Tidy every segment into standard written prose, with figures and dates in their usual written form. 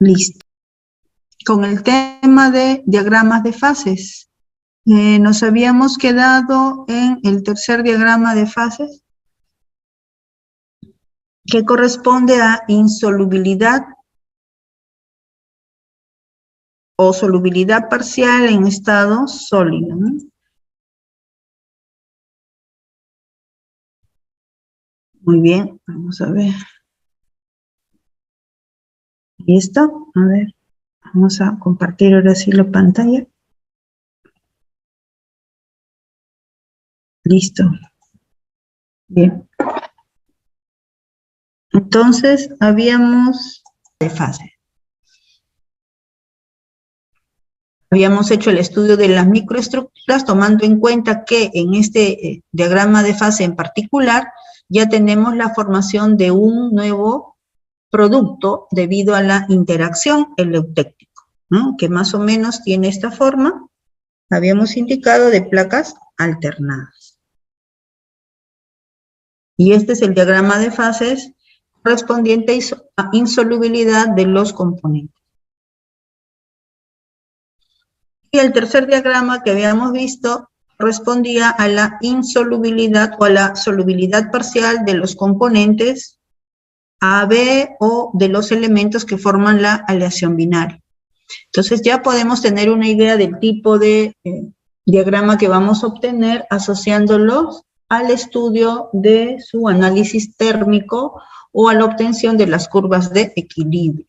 Listo. Con el tema de diagramas de fases, nos habíamos quedado en el tercer diagrama de fases, que corresponde a insolubilidad o solubilidad parcial en estado sólido, ¿no? Muy bien, vamos a ver. ¿Listo? A ver, vamos a compartir ahora sí la pantalla. Listo. Bien. Entonces, habíamos de fase. Habíamos hecho el estudio de las microestructuras tomando en cuenta que en este diagrama de fase en particular ya tenemos la formación de un nuevo producto debido a la interacción eutectico, ¿no? Que más o menos tiene esta forma, habíamos indicado, de placas alternadas. Y este es el diagrama de fases correspondiente a insolubilidad de los componentes. Y el tercer diagrama que habíamos visto correspondía a la insolubilidad o a la solubilidad parcial de los componentes A, B o de los elementos que forman la aleación binaria. Entonces ya podemos tener una idea del tipo de diagrama que vamos a obtener asociándolos al estudio de su análisis térmico o a la obtención de las curvas de equilibrio,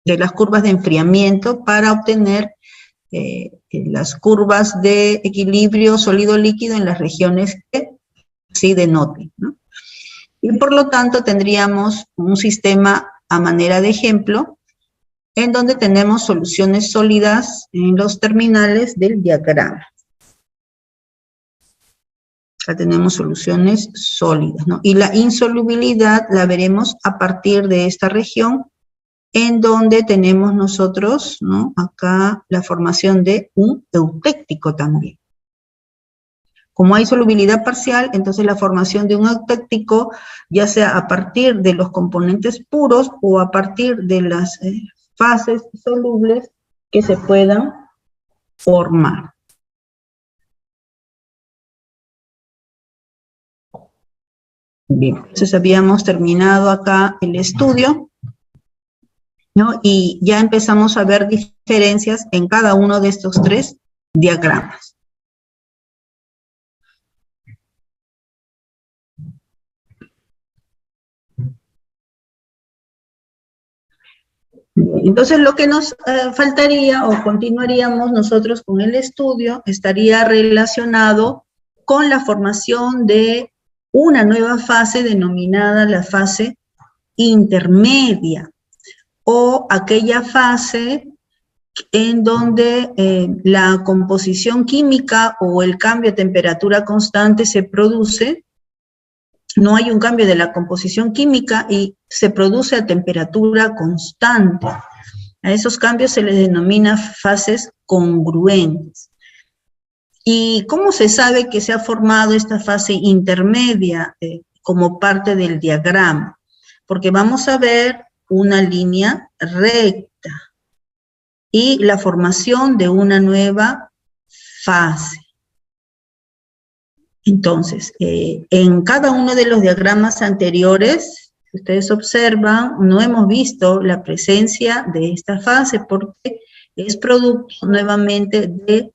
de las curvas de enfriamiento para obtener las curvas de equilibrio sólido-líquido en las regiones que sí denoten, ¿no? Y por lo tanto tendríamos un sistema a manera de ejemplo en donde tenemos soluciones sólidas en los terminales del diagrama. Acá tenemos soluciones sólidas, ¿no? Y la insolubilidad la veremos a partir de esta región en donde tenemos nosotros, ¿no? Acá la formación de un eutectico también. Como hay solubilidad parcial, entonces la formación de un eutectico, ya sea a partir de los componentes puros o a partir de las fases solubles que se puedan formar. Bien, entonces habíamos terminado acá el estudio, ¿no? Y ya empezamos a ver diferencias en cada uno de estos tres diagramas. Entonces lo que nos faltaría o continuaríamos nosotros con el estudio estaría relacionado con la formación de una nueva fase denominada la fase intermedia o aquella fase en donde la composición química o el cambio de temperatura constante se produce. No hay un cambio de la composición química y se produce a temperatura constante. A esos cambios se les denomina fases congruentes. ¿Y cómo se sabe que se ha formado esta fase intermedia como parte del diagrama? Porque vamos a ver una línea recta y la formación de una nueva fase. Entonces, en cada uno de los diagramas anteriores, si ustedes observan, no hemos visto la presencia de esta fase porque es producto nuevamente de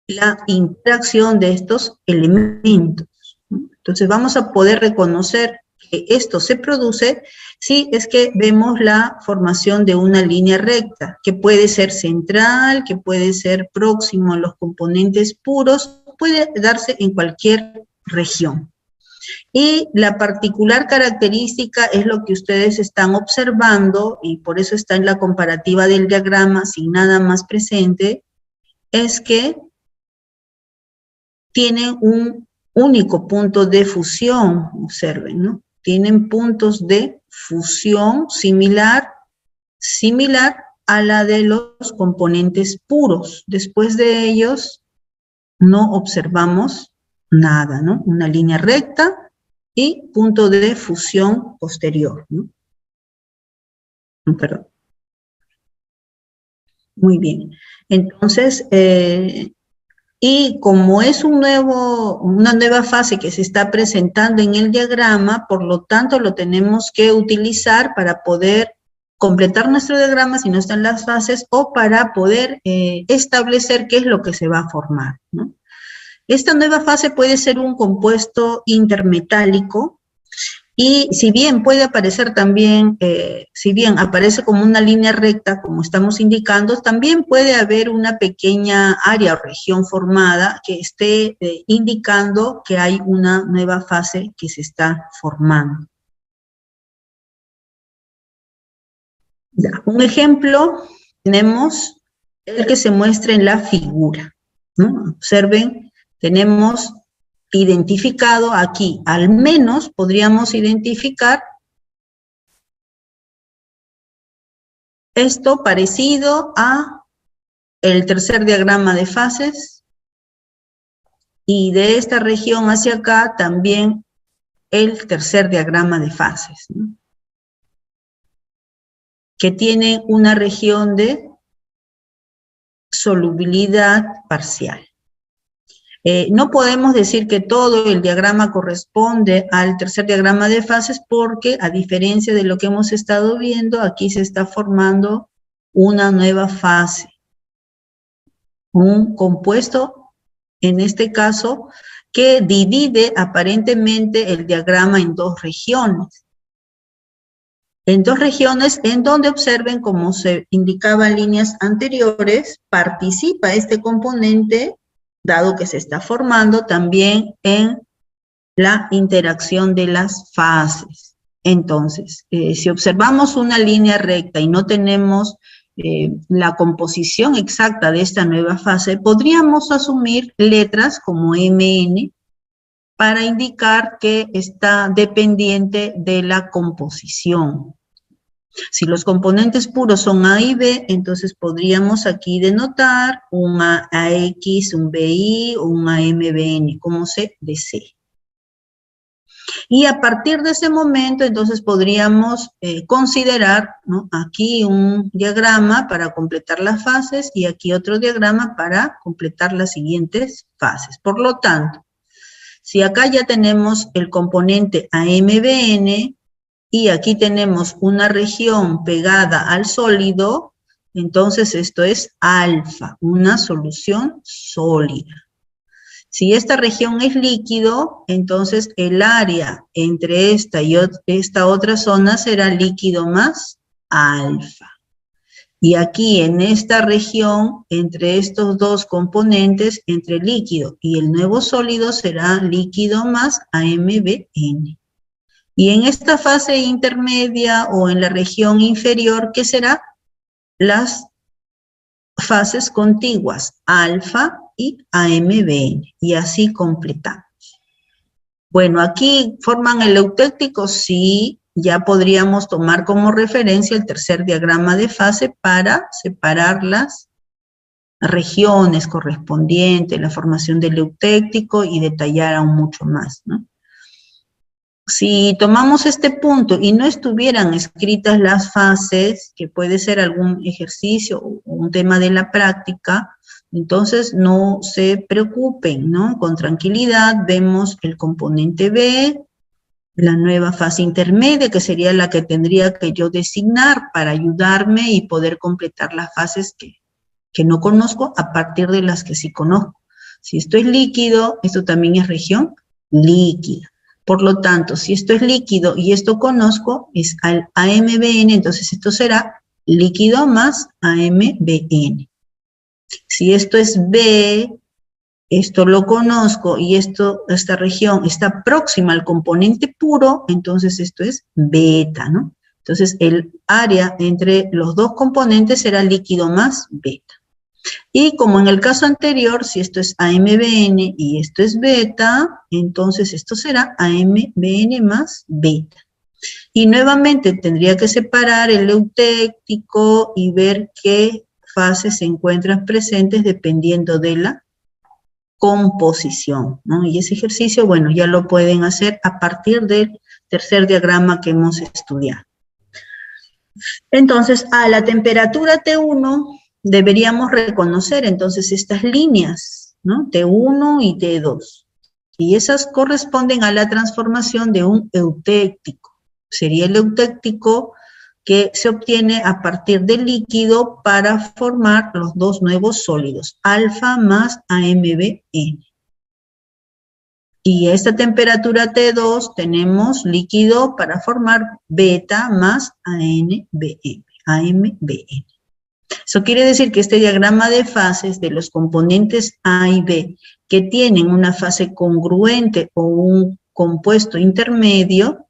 la interacción de estos elementos, ¿no? Entonces vamos a poder reconocer que esto se produce si es que vemos la formación de una línea recta, que puede ser central, que puede ser próximo a los componentes puros, puede darse en cualquier región. Y la particular característica es lo que ustedes están observando, y por eso está en la comparativa del diagrama sin nada más presente, es que tienen un único punto de fusión, observen, ¿no? Tienen puntos de fusión similar a la de los componentes puros. Después de ellos no observamos nada, ¿no? Una línea recta y punto de fusión posterior, ¿no? Perdón. Muy bien. Entonces, y como es una nueva fase que se está presentando en el diagrama, por lo tanto lo tenemos que utilizar para poder completar nuestro diagrama si no están las fases o para poder establecer qué es lo que se va a formar, ¿no? Esta nueva fase puede ser un compuesto intermetálico y si bien puede aparecer también, si bien aparece como una línea recta, como estamos indicando, también puede haber una pequeña área o región formada que esté indicando que hay una nueva fase que se está formando. Ya, un ejemplo tenemos el que se muestra en la figura, ¿no? Observen, tenemos identificado aquí, al menos podríamos identificar esto parecido a el tercer diagrama de fases y de esta región hacia acá también el tercer diagrama de fases, ¿no? Que tiene una región de solubilidad parcial. No podemos decir que todo el diagrama corresponde al tercer diagrama de fases porque, a diferencia de lo que hemos estado viendo, aquí se está formando una nueva fase. Un compuesto, en este caso, que divide aparentemente el diagrama en dos regiones. En dos regiones en donde observen, como se indicaba en líneas anteriores, participa este componente, dado que se está formando también en la interacción de las fases. Entonces, si observamos una línea recta y no tenemos la composición exacta de esta nueva fase, podríamos asumir letras como MN para indicar que está dependiente de la composición. Si los componentes puros son A y B, entonces podríamos aquí denotar un AX, un BI o un AMBN, como se desee. Y a partir de ese momento, entonces podríamos considerar, ¿no?, aquí un diagrama para completar las fases y aquí otro diagrama para completar las siguientes fases. Por lo tanto, si acá ya tenemos el componente AMBN y aquí tenemos una región pegada al sólido, entonces esto es alfa, una solución sólida. Si esta región es líquido, entonces el área entre esta y esta otra zona será líquido más alfa. Y aquí en esta región, entre estos dos componentes, entre líquido y el nuevo sólido, será líquido más AMBN. Y en esta fase intermedia o en la región inferior, ¿qué será? Las fases contiguas, alfa y AMBN, y así completamos. Bueno, aquí forman el eutéctico, sí, ya podríamos tomar como referencia el tercer diagrama de fase para separar las regiones correspondientes, la formación del eutéctico y detallar aún mucho más, ¿no? Si tomamos este punto y no estuvieran escritas las fases, que puede ser algún ejercicio o un tema de la práctica, entonces no se preocupen, ¿no? Con tranquilidad vemos el componente B, la nueva fase intermedia, que sería la que tendría que yo designar para ayudarme y poder completar las fases que no conozco a partir de las que sí conozco. Si esto es líquido, esto también es región líquida. Por lo tanto, si esto es líquido y esto conozco, es al AMBN, entonces esto será líquido más AMBN. Si esto es B, esto lo conozco y esta región está próxima al componente puro, entonces esto es beta, ¿no? Entonces el área entre los dos componentes será líquido más beta. Y como en el caso anterior, si esto es AMBN y esto es beta, entonces esto será AMBN más beta. Y nuevamente tendría que separar el eutéctico y ver qué fases se encuentran presentes dependiendo de la composición, ¿no? Y ese ejercicio, bueno, ya lo pueden hacer a partir del tercer diagrama que hemos estudiado. Entonces, a la temperatura T1 deberíamos reconocer entonces estas líneas, ¿no? T1 y T2. Y esas corresponden a la transformación de un eutéctico. Sería el eutéctico que se obtiene a partir del líquido para formar los dos nuevos sólidos, alfa más AMBN. Y a esta temperatura T2 tenemos líquido para formar beta más AMBN. Eso quiere decir que este diagrama de fases de los componentes A y B que tienen una fase congruente o un compuesto intermedio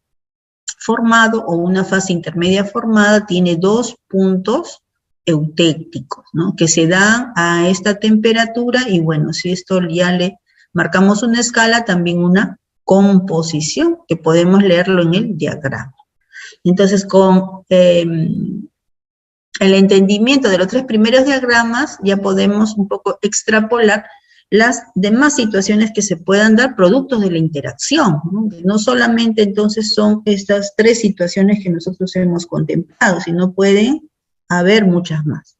formado o una fase intermedia formada tiene dos puntos eutécticos, ¿no? Que se dan a esta temperatura y bueno, si esto ya le marcamos una escala, también una composición, que podemos leerlo en el diagrama. Entonces, con el entendimiento de los tres primeros diagramas, ya podemos un poco extrapolar las demás situaciones que se puedan dar productos de la interacción, ¿no? No solamente entonces son estas tres situaciones que nosotros hemos contemplado, sino pueden haber muchas más.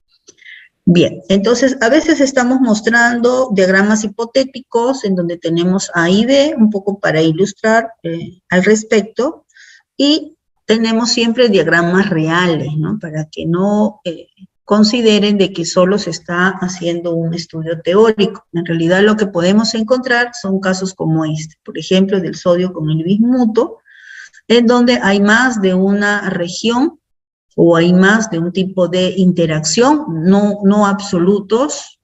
Bien, entonces a veces estamos mostrando diagramas hipotéticos en donde tenemos A y B, un poco para ilustrar al respecto, y tenemos siempre diagramas reales, ¿no? Para que no consideren de que solo se está haciendo un estudio teórico. En realidad lo que podemos encontrar son casos como este, por ejemplo, del sodio con el bismuto, en donde hay más de una región o hay más de un tipo de interacción, no absolutos,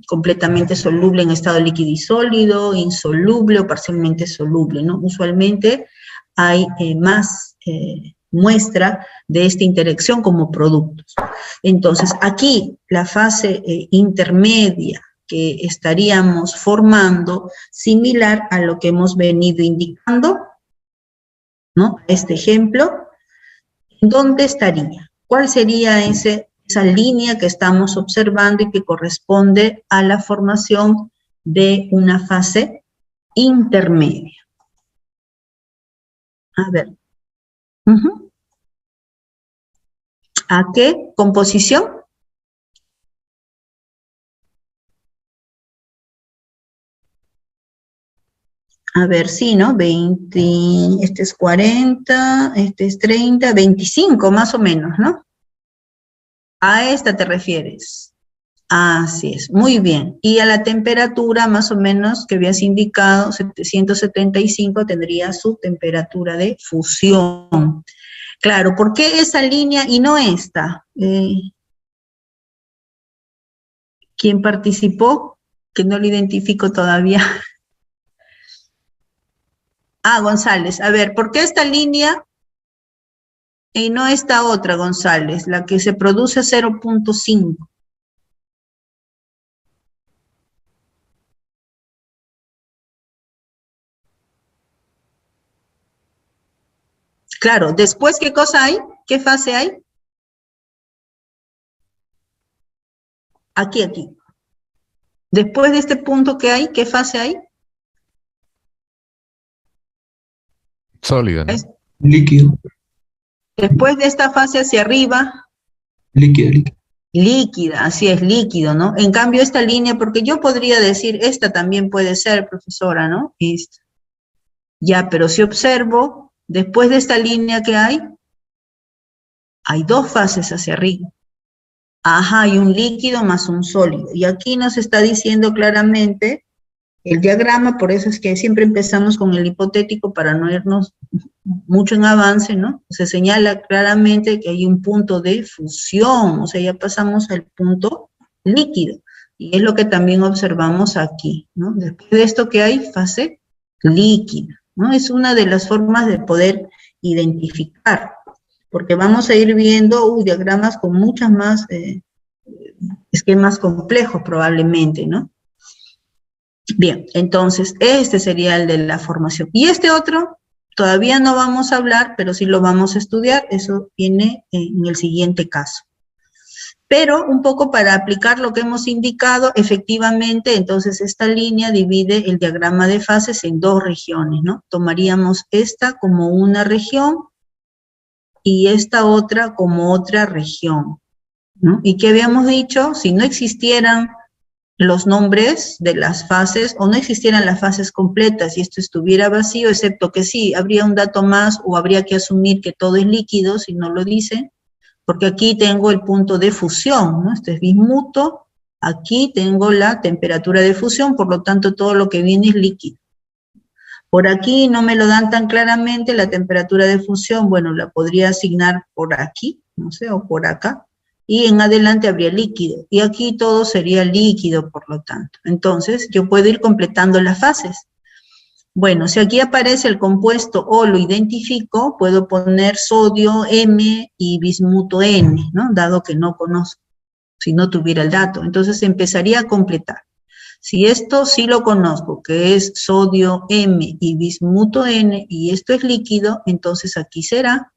completamente soluble en estado líquido y sólido, insoluble o parcialmente soluble, ¿no? Usualmente hay más muestra de esta interacción como productos. Entonces, aquí la fase intermedia que estaríamos formando, similar a lo que hemos venido indicando, ¿no? Este ejemplo, ¿dónde estaría? ¿Cuál sería esa línea que estamos observando y que corresponde a la formación de una fase intermedia? A ver. ¿A qué composición? A ver, sí, ¿no? 20, este es 40, este es 30, 25 más o menos, ¿no? A esta te refieres. Así es, muy bien. Y a la temperatura más o menos que habías indicado, 775, tendría su temperatura de fusión. Claro, ¿por qué esa línea y no esta? ¿Quién participó? Que no lo identifico todavía. Ah, González. A ver, ¿por qué esta línea y no esta otra, González? La que se produce 0.5. Claro, después, ¿qué cosa hay? ¿Qué fase hay? Aquí. Después de este punto que hay, ¿qué fase hay? Sólido, ¿no? Líquido. Después de esta fase hacia arriba. Líquido. Líquida, así es, líquido, ¿no? En cambio, esta línea, porque yo podría decir, esta también puede ser, profesora, ¿no? Esta. Ya, pero si observo, después de esta línea que hay dos fases hacia arriba. Ajá, hay un líquido más un sólido. Y aquí nos está diciendo claramente el diagrama, por eso es que siempre empezamos con el hipotético para no irnos mucho en avance, ¿no? Se señala claramente que hay un punto de fusión, o sea, ya pasamos al punto líquido. Y es lo que también observamos aquí, ¿no? Después de esto que hay, fase líquida, ¿no? Es una de las formas de poder identificar, porque vamos a ir viendo diagramas con muchas más esquemas complejos probablemente, ¿no? Bien, entonces, este sería el de la formación. Y este otro, todavía no vamos a hablar, pero sí lo vamos a estudiar, eso viene en el siguiente caso. Pero un poco para aplicar lo que hemos indicado, efectivamente, entonces esta línea divide el diagrama de fases en dos regiones, ¿no? Tomaríamos esta como una región y esta otra como otra región, ¿no? ¿Y qué habíamos dicho? Si no existieran los nombres de las fases, o no existieran las fases completas y esto estuviera vacío, excepto que sí, habría un dato más o habría que asumir que todo es líquido, si no lo dice, porque aquí tengo el punto de fusión, ¿no? Este es bismuto, aquí tengo la temperatura de fusión, por lo tanto todo lo que viene es líquido. Por aquí no me lo dan tan claramente, la temperatura de fusión, bueno, la podría asignar por aquí, no sé, o por acá, y en adelante habría líquido, y aquí todo sería líquido, por lo tanto. Entonces, yo puedo ir completando las fases. Bueno, si aquí aparece el compuesto O, lo identifico, puedo poner sodio M y bismuto N, ¿no? Dado que no conozco, si no tuviera el dato. Entonces, empezaría a completar. Si esto sí lo conozco, que es sodio M y bismuto N, y esto es líquido, entonces aquí será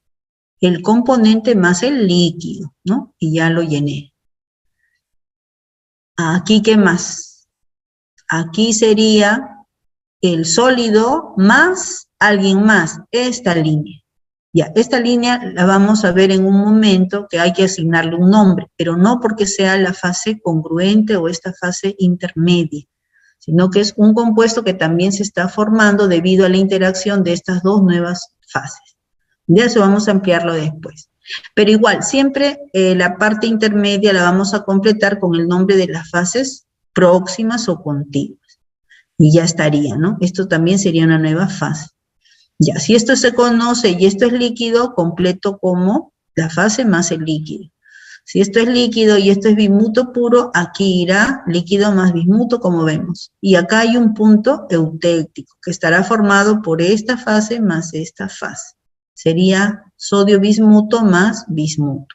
el componente más el líquido, ¿no? Y ya lo llené. Aquí, ¿qué más? Aquí sería el sólido más alguien más, esta línea. Ya, esta línea la vamos a ver en un momento que hay que asignarle un nombre, pero no porque sea la fase congruente o esta fase intermedia, sino que es un compuesto que también se está formando debido a la interacción de estas dos nuevas fases. De eso vamos a ampliarlo después. Pero igual, siempre la parte intermedia la vamos a completar con el nombre de las fases próximas o contiguas. Y ya estaría, ¿no? Esto también sería una nueva fase. Ya, si esto se conoce y esto es líquido, completo como la fase más el líquido. Si esto es líquido y esto es bismuto puro, aquí irá líquido más bismuto, como vemos. Y acá hay un punto eutéctico, que estará formado por esta fase más esta fase. Sería sodio bismuto más bismuto.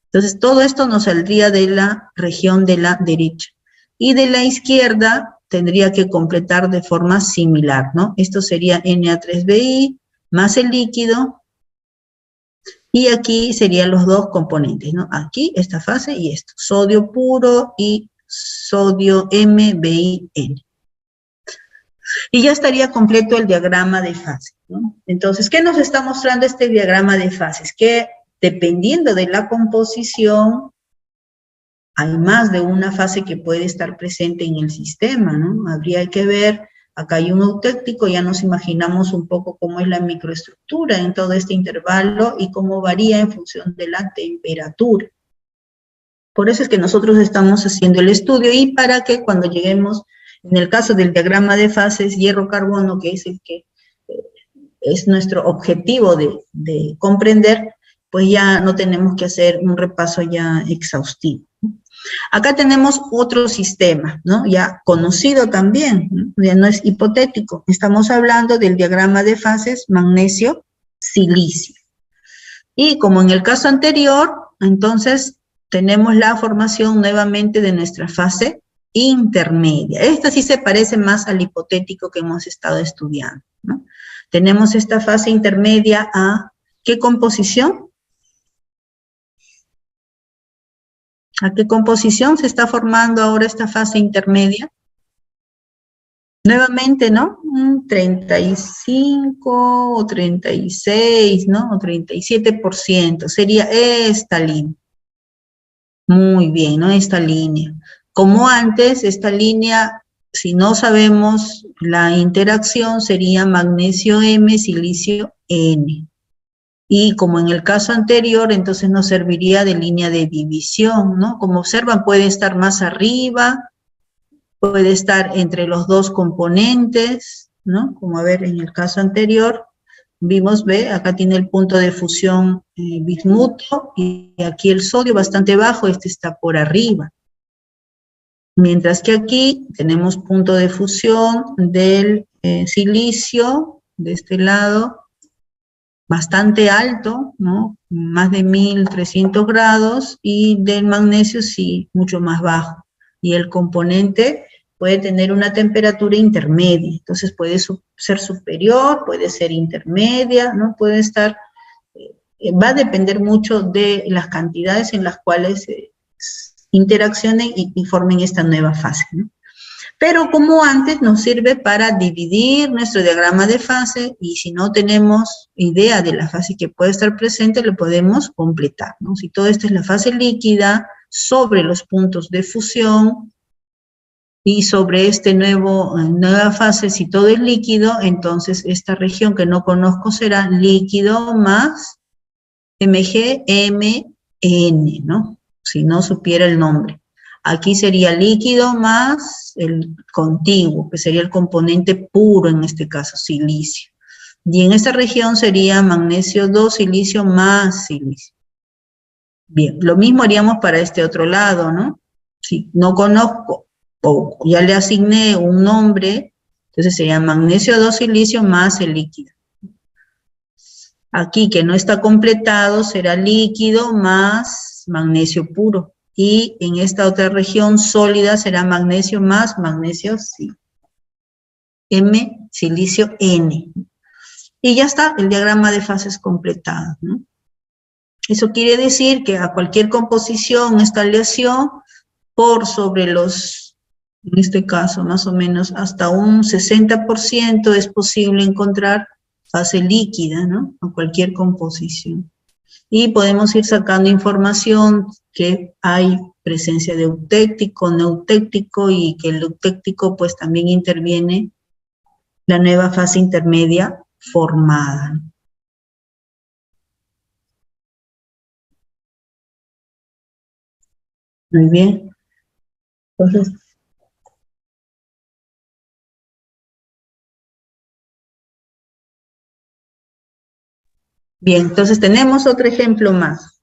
Entonces, todo esto nos saldría de la región de la derecha. Y de la izquierda tendría que completar de forma similar, ¿no? Esto sería Na3Bi más el líquido, y aquí serían los dos componentes, ¿no? Aquí, esta fase y esto, sodio puro y sodio MBiN. Y ya estaría completo el diagrama de fases, ¿no? Entonces, ¿qué nos está mostrando este diagrama de fases? Que dependiendo de la composición, hay más de una fase que puede estar presente en el sistema, ¿no? Habría que ver, acá hay un eutéctico, ya nos imaginamos un poco cómo es la microestructura en todo este intervalo y cómo varía en función de la temperatura. Por eso es que nosotros estamos haciendo el estudio, y para que cuando lleguemos, en el caso del diagrama de fases, hierro-carbono, que es el que es nuestro objetivo de comprender, pues ya no tenemos que hacer un repaso ya exhaustivo. Acá tenemos otro sistema, ¿no? Ya conocido también, ¿no? Ya no es hipotético. Estamos hablando del diagrama de fases magnesio-silicio. Y como en el caso anterior, entonces tenemos la formación nuevamente de nuestra fase intermedia. Esta sí se parece más al hipotético que hemos estado estudiando, ¿no? Tenemos esta fase intermedia a, ¿qué composición? ¿A qué composición se está formando ahora esta fase intermedia? Nuevamente, ¿no? 35 o 36, ¿no? O 37%. Sería esta línea. Muy bien, ¿no? Esta línea. Como antes, esta línea, si no sabemos la interacción, sería magnesio M, silicio N. Y como en el caso anterior, entonces nos serviría de línea de división, ¿no? Como observan, puede estar más arriba, puede estar entre los dos componentes, ¿no? Como a ver, en el caso anterior, vimos, ve, acá tiene el punto de fusión bismuto, y aquí el sodio bastante bajo, este está por arriba. Mientras que aquí tenemos punto de fusión del silicio, de este lado, bastante alto, ¿no? Más de 1300 grados, y del magnesio sí, mucho más bajo. Y el componente puede tener una temperatura intermedia, entonces puede ser superior, puede ser intermedia, ¿no? Puede estar, va a depender mucho de las cantidades en las cuales interaccionen y formen esta nueva fase, ¿no? Pero como antes nos sirve para dividir nuestro diagrama de fase y si no tenemos idea de la fase que puede estar presente, lo podemos completar, ¿no? Si todo esto es la fase líquida, sobre los puntos de fusión y sobre este nueva fase, si todo es líquido, entonces esta región que no conozco será líquido más MgMN, ¿no? Si no supiera el nombre. Aquí sería líquido más el contiguo, que sería el componente puro, en este caso, silicio. Y en esta región sería magnesio 2, silicio más silicio. Bien, lo mismo haríamos para este otro lado, ¿no? Si no conozco o ya le asigné un nombre, entonces sería magnesio 2, silicio más el líquido. Aquí que no está completado será líquido más magnesio puro. Y en esta otra región sólida será magnesio más magnesio sí. M, silicio N. Y ya está el diagrama de fases completado, ¿no? Eso quiere decir que a cualquier composición, esta aleación, por sobre los, en este caso más o menos hasta un 60% es posible encontrar fase líquida, ¿no? A cualquier composición. Y podemos ir sacando información que hay presencia de eutéctico, neutéctico, y que el eutéctico pues también interviene la nueva fase intermedia formada. Muy bien. Entonces, bien, entonces tenemos otro ejemplo más.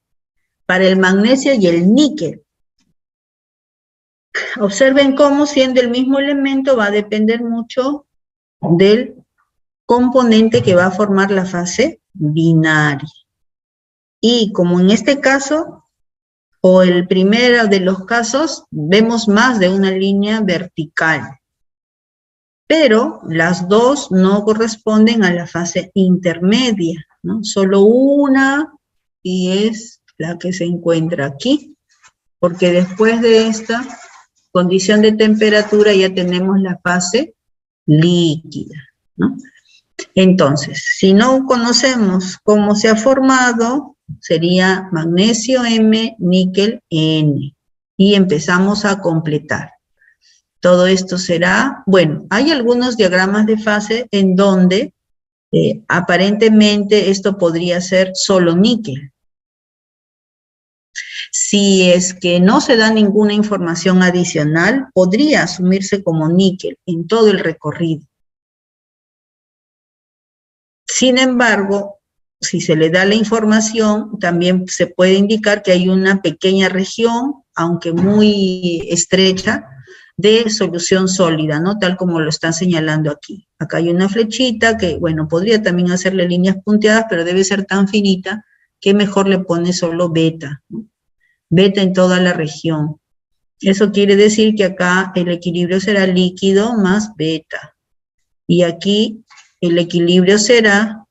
Para el magnesio y el níquel. Observen cómo, siendo el mismo elemento, va a depender mucho del componente que va a formar la fase binaria. Y como en este caso, o el primero de los casos, vemos más de una línea vertical. Pero las dos no corresponden a la fase intermedia, ¿no? Solo una, y es la que se encuentra aquí, porque después de esta condición de temperatura ya tenemos la fase líquida, ¿no? Entonces, si no conocemos cómo se ha formado, sería magnesio M, níquel N, y empezamos a completar. Todo esto será, bueno, hay algunos diagramas de fase en donde aparentemente esto podría ser solo níquel. Si es que no se da ninguna información adicional, podría asumirse como níquel en todo el recorrido. Sin embargo, si se le da la información, también se puede indicar que hay una pequeña región, aunque muy estrecha, de solución sólida, ¿no? Tal como lo están señalando aquí. Acá hay una flechita que, bueno, podría también hacerle líneas punteadas, pero debe ser tan finita que mejor le pone solo beta, ¿no? Beta en toda la región. Eso quiere decir que acá el equilibrio será líquido más beta. Y aquí el equilibrio será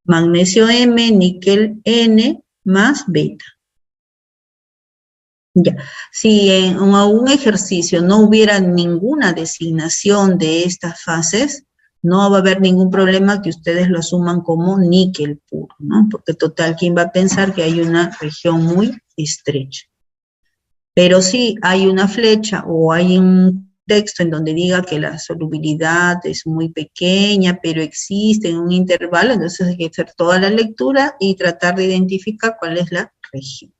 magnesio M, níquel N más beta. Ya, si en un ejercicio no hubiera ninguna designación de estas fases, no va a haber ningún problema que ustedes lo asuman como níquel puro, ¿no? Porque total, ¿quién va a pensar que hay una región muy estrecha? Pero si hay una flecha o hay un texto en donde diga que la solubilidad es muy pequeña, pero existe en un intervalo, entonces hay que hacer toda la lectura y tratar de identificar cuál es la región.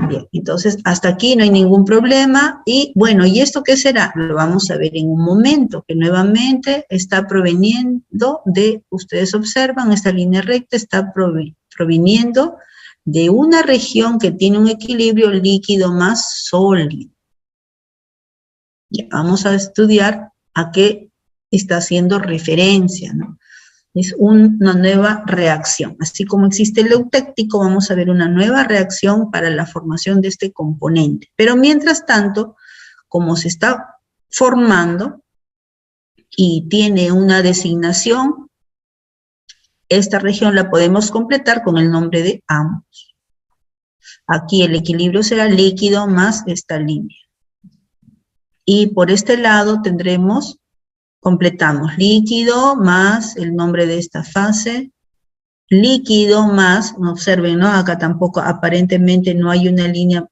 Bien, entonces hasta aquí no hay ningún problema. Y bueno, ¿y esto qué será? Lo vamos a ver en un momento, que nuevamente está proveniendo de, ustedes observan, esta línea recta está proviniendo de una región que tiene un equilibrio líquido más sólido. Ya, vamos a estudiar a qué está haciendo referencia, ¿no? Es una nueva reacción. Así como existe el eutéctico, vamos a ver una nueva reacción para la formación de este componente. Pero mientras tanto, como se está formando y tiene una designación, esta región la podemos completar con el nombre de ambos. Aquí el equilibrio será líquido más esta línea. Y por este lado tendremos, completamos líquido más el nombre de esta fase, líquido más, observen, ¿no? Acá tampoco aparentemente no hay una línea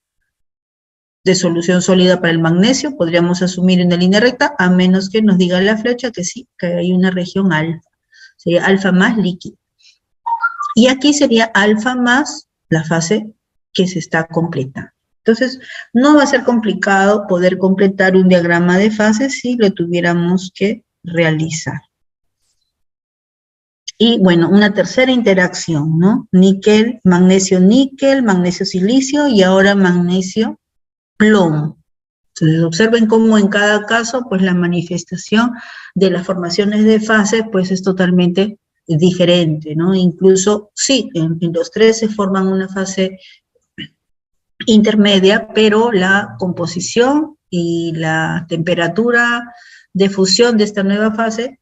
de solución sólida para el magnesio, podríamos asumir una línea recta, a menos que nos diga la flecha que sí, que hay una región alfa, sería alfa más líquido. Y aquí sería alfa más la fase que se está completando. Entonces, no va a ser complicado poder completar un diagrama de fases si lo tuviéramos que realizar. Y bueno, una tercera interacción, ¿no? Níquel, magnesio silicio y ahora magnesio plomo. Entonces, observen cómo en cada caso, pues la manifestación de las formaciones de fases, pues es totalmente diferente, ¿no? Incluso, sí, en los tres se forman una fase intermedia, pero la composición y la temperatura de fusión de esta nueva fase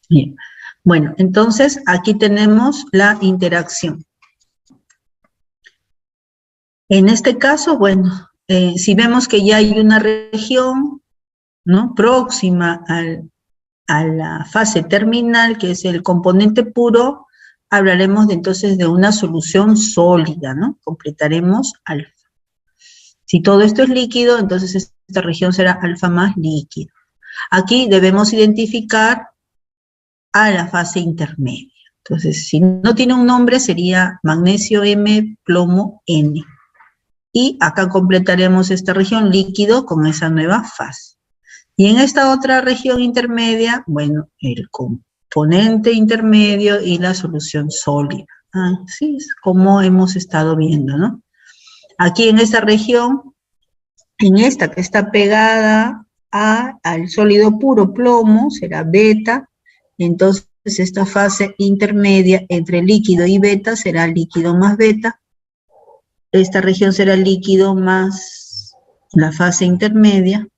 bien. Bueno, entonces aquí tenemos la interacción. En este caso, bueno, si vemos que ya hay una región, ¿no?, próxima a la fase terminal, que es el componente puro, hablaremos entonces de una solución sólida, ¿no? Completaremos alfa. Si todo esto es líquido, entonces esta región será alfa más líquido. Aquí debemos identificar a la fase intermedia. Entonces, si no tiene un nombre, sería magnesio M, plomo N. Y acá completaremos esta región líquido con esa nueva fase. Y en esta otra región intermedia, bueno, el componente intermedio y la solución sólida. Así es como hemos estado viendo, ¿no? Aquí en esta región, en esta que está pegada al sólido puro plomo, será beta. Entonces esta fase intermedia entre líquido y beta será líquido más beta. Esta región será líquido más la fase intermedia.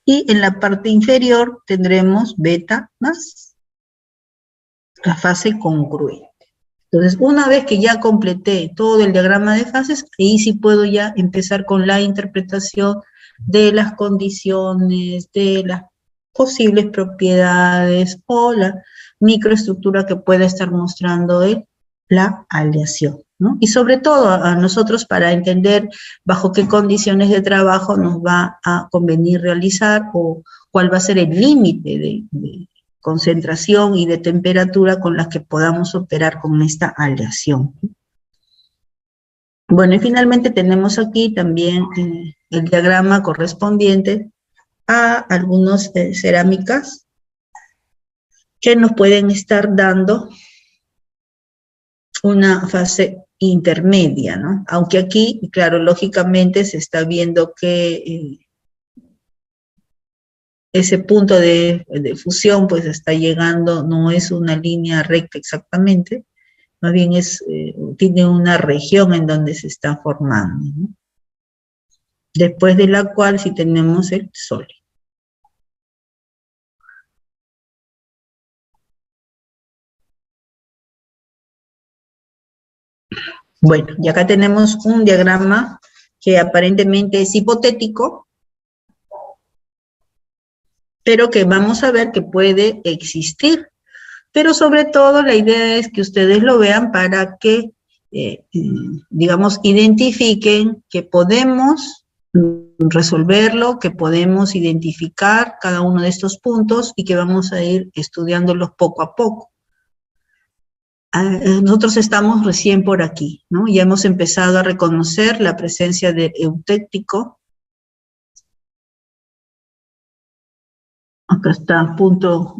Y en la parte inferior tendremos beta más la fase congruente. Entonces, una vez que ya completé todo el diagrama de fases, ahí sí puedo ya empezar con la interpretación de las condiciones, de las posibles propiedades o la microestructura que pueda estar mostrando la aleación, ¿no? Y sobre todo a nosotros para entender bajo qué condiciones de trabajo nos va a convenir realizar o cuál va a ser el límite de concentración y de temperatura con las que podamos operar con esta aleación. Bueno, y finalmente tenemos aquí también el diagrama correspondiente a algunas cerámicas que nos pueden estar dando una fase intermedia, ¿no? Aunque aquí, claro, lógicamente se está viendo que ese punto de fusión pues está llegando, no es una línea recta exactamente, más bien tiene una región en donde se está formando, ¿no? Después de la cual sí tenemos el sólido. Bueno, y acá tenemos un diagrama que aparentemente es hipotético, pero que vamos a ver que puede existir. Pero sobre todo la idea es que ustedes lo vean para que, digamos, identifiquen que podemos resolverlo, que podemos identificar cada uno de estos puntos y que vamos a ir estudiándolos poco a poco. Nosotros estamos recién por aquí, ¿no? Ya hemos empezado a reconocer la presencia del eutéctico. Acá está, punto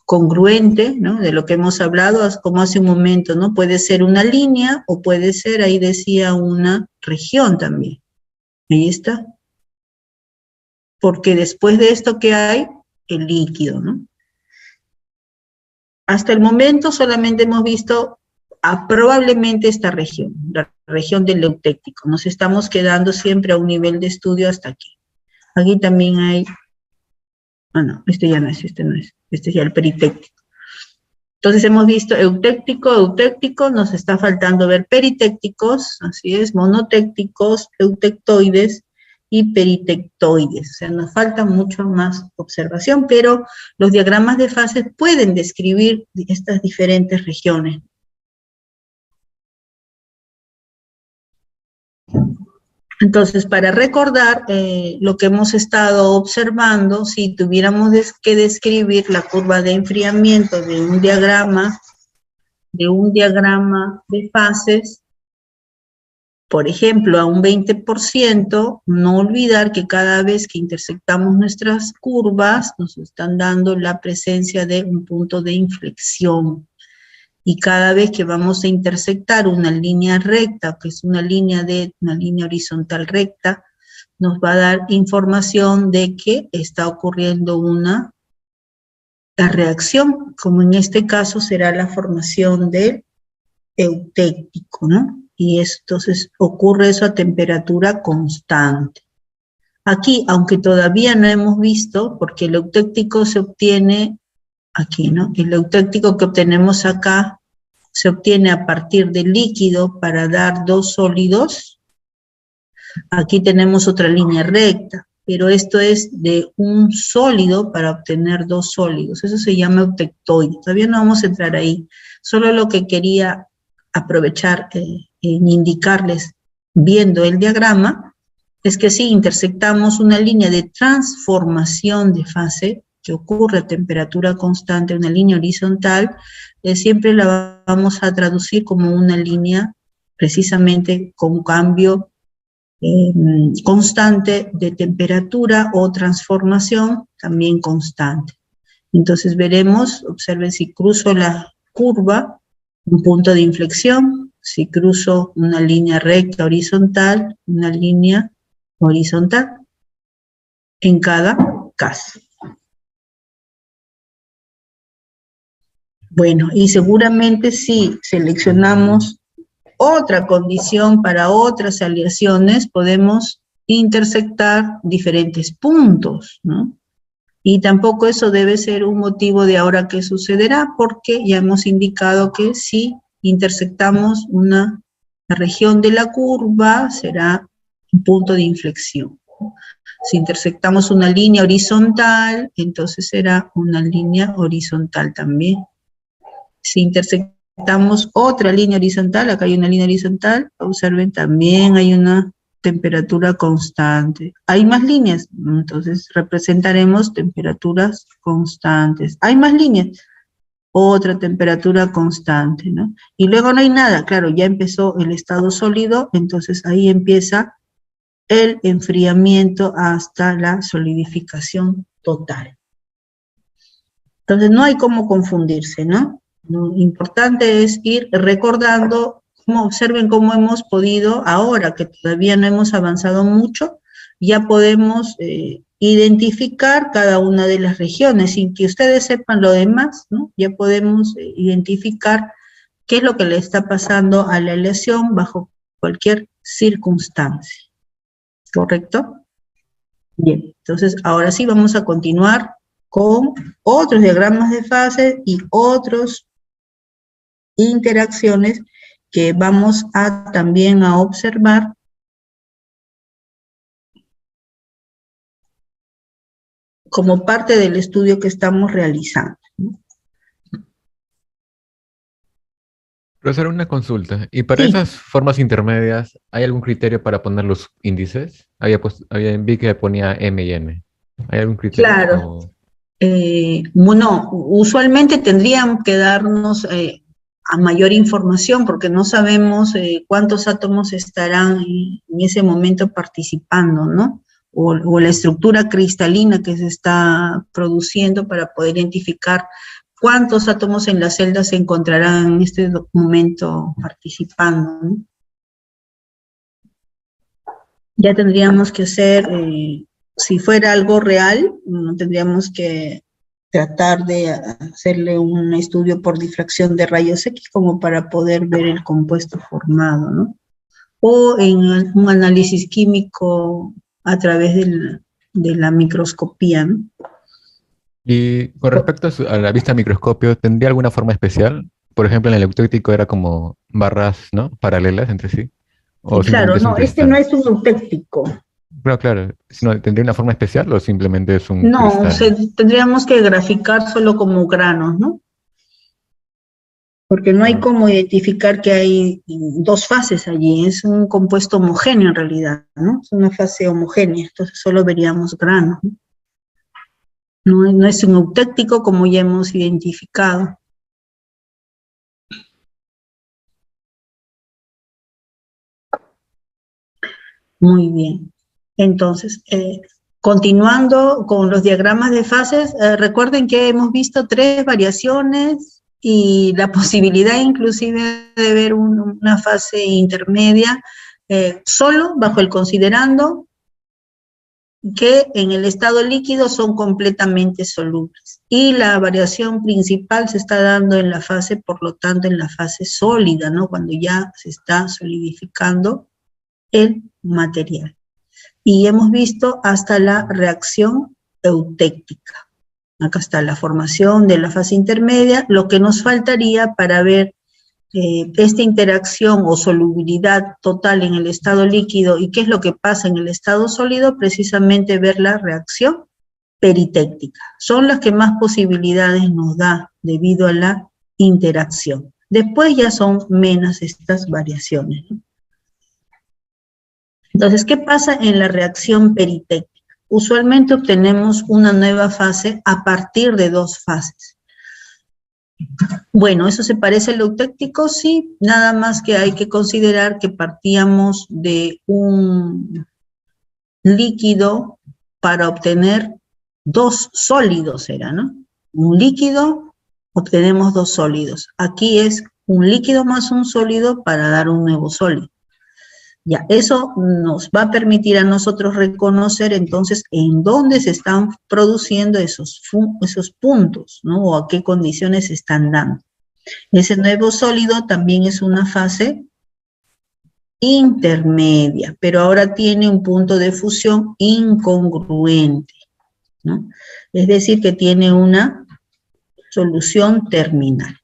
congruente, ¿no? De lo que hemos hablado como hace un momento, ¿no? Puede ser una línea o puede ser, ahí decía, una región también. Ahí está. Porque después de esto, ¿qué hay? El líquido, ¿no? Hasta el momento solamente hemos visto probablemente esta región, la región del eutéctico. Nos estamos quedando siempre a un nivel de estudio hasta aquí. Aquí también hay, no, este ya no es, este es ya el peritéctico. Entonces hemos visto eutéctico, nos está faltando ver peritécticos, así es, monotécticos, eutectoides y peritectoides. O sea, nos falta mucho más observación, pero los diagramas de fases pueden describir estas diferentes regiones. Entonces, para recordar lo que hemos estado observando, si tuviéramos que describir la curva de enfriamiento de un diagrama de fases, por ejemplo, a un 20%, no olvidar que cada vez que intersectamos nuestras curvas, nos están dando la presencia de un punto de inflexión. Y cada vez que vamos a intersectar una línea recta, que es una línea horizontal recta, nos va a dar información de que está ocurriendo una reacción, como en este caso será la formación del eutéctico, ¿no? Y entonces ocurre eso a temperatura constante. Aquí, aunque todavía no hemos visto, porque el eutéctico se obtiene aquí, ¿no? El eutéctico que obtenemos acá se obtiene a partir del líquido para dar dos sólidos. Aquí tenemos otra línea recta, pero esto es de un sólido para obtener dos sólidos. Eso se llama eutectoide. Todavía no vamos a entrar ahí. Solo lo que quería aprovechar en indicarles viendo el diagrama es que si intersectamos una línea de transformación de fase que ocurre a temperatura constante, una línea horizontal, siempre la vamos a traducir como una línea precisamente con cambio constante de temperatura o transformación también constante. Entonces veremos, observen si cruzo la curva, un punto de inflexión, si cruzo una línea recta horizontal, una línea horizontal, en cada caso. Bueno, y seguramente si seleccionamos otra condición para otras aleaciones, podemos intersectar diferentes puntos, ¿no? Y tampoco eso debe ser un motivo de ahora qué sucederá, porque ya hemos indicado que si intersectamos una región de la curva, será un punto de inflexión. Si intersectamos una línea horizontal, entonces será una línea horizontal también. Si intersectamos otra línea horizontal, acá hay una línea horizontal, observen, también hay una temperatura constante. Hay más líneas, entonces representaremos temperaturas constantes. Hay más líneas, otra temperatura constante, ¿no? Y luego no hay nada, claro, ya empezó el estado sólido, entonces ahí empieza el enfriamiento hasta la solidificación total. Entonces no hay cómo confundirse, ¿no? Lo importante es ir recordando, observen cómo hemos podido, ahora que todavía no hemos avanzado mucho, ya podemos identificar cada una de las regiones, sin que ustedes sepan lo demás, ¿no? Ya podemos identificar qué es lo que le está pasando a la aleación bajo cualquier circunstancia. ¿Correcto? Bien, entonces ahora sí vamos a continuar con otros diagramas de fase y otras interacciones que vamos a también a observar como parte del estudio que estamos realizando. Profesor, una consulta. ¿Y para Sí. esas formas intermedias, hay algún criterio para poner los índices? Vi que ponía M y N. ¿Hay algún criterio? Claro. Bueno, usualmente tendrían que darnos a mayor información porque no sabemos cuántos átomos estarán en ese momento participando, ¿no? O la estructura cristalina que se está produciendo para poder identificar cuántos átomos en la celda se encontrarán en este momento participando, ¿no? Ya tendríamos que hacer, si fuera algo real, tendríamos que tratar de hacerle un estudio por difracción de rayos X como para poder ver el compuesto formado, ¿no? O en un análisis químico a través de la microscopía, ¿no? Y con respecto a la vista a microscopio, ¿tendría alguna forma especial? Por ejemplo, en el eutéctico era como barras, ¿no? Paralelas entre sí. Y O claro, simplemente es un no, este no cristal. es un eutéctico. Claro, claro. No, ¿tendría una forma especial o simplemente es un No, cristal? tendríamos que graficar solo como granos, ¿no? Porque no hay Ah, cómo identificar que hay dos fases allí, es un compuesto homogéneo en realidad, ¿no? Es una fase homogénea, entonces solo veríamos granos, ¿no? No es un eutéctico como ya hemos identificado. Muy bien. Entonces, continuando con los diagramas de fases, recuerden que hemos visto 3 variaciones y la posibilidad inclusive de ver una fase intermedia solo bajo el considerando que en el estado líquido son completamente solubles. Y la variación principal se está dando en la fase, por lo tanto, en la fase sólida, ¿no? Cuando ya se está solidificando el material. Y hemos visto hasta la reacción eutéctica. Acá está la formación de la fase intermedia, lo que nos faltaría para ver esta interacción o solubilidad total en el estado líquido y qué es lo que pasa en el estado sólido, precisamente ver la reacción peritéctica. Son las que más posibilidades nos da debido a la interacción. Después ya son menos estas variaciones, ¿no? Entonces, ¿qué pasa en la reacción peritéctica? Usualmente obtenemos una nueva fase a partir de 2 fases. Bueno, ¿eso se parece al eutéctico? Sí, nada más que hay que considerar que partíamos de un líquido para obtener 2 sólidos, era, ¿no? Un líquido, obtenemos 2 sólidos. Aquí es un líquido más un sólido para dar un nuevo sólido. Ya, eso nos va a permitir a nosotros reconocer entonces en dónde se están produciendo esos puntos, ¿no? O a qué condiciones se están dando. Ese nuevo sólido también es una fase intermedia, pero ahora tiene un punto de fusión incongruente, ¿no? Es decir, que tiene una solución terminal.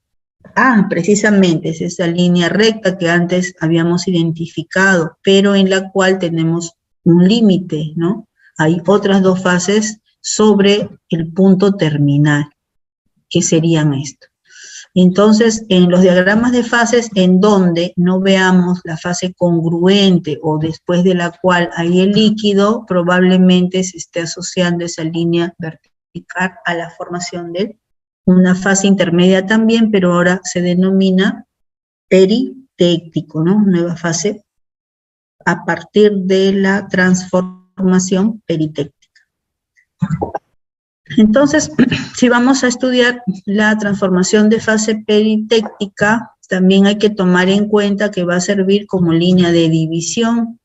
Precisamente es esa línea recta que antes habíamos identificado, pero en la cual tenemos un límite, ¿no? Hay otras 2 fases sobre el punto terminal, que serían esto. Entonces, en los diagramas de fases en donde no veamos la fase congruente o después de la cual hay el líquido, probablemente se esté asociando esa línea vertical a la formación de una fase intermedia también, pero ahora se denomina peritéctico, ¿no? Nueva fase a partir de la transformación peritéctica. Entonces, si vamos a estudiar la transformación de fase peritéctica, también hay que tomar en cuenta que va a servir como línea de división,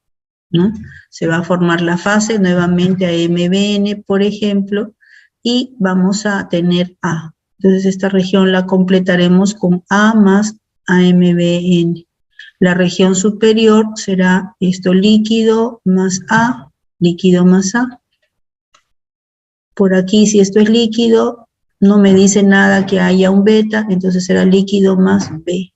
¿no? Se va a formar la fase nuevamente a MBN, por ejemplo, y vamos a tener A. Entonces, esta región la completaremos con A más AMBN. La región superior será esto líquido más A, líquido más A. Por aquí, si esto es líquido, no me dice nada que haya un beta, entonces será líquido más B.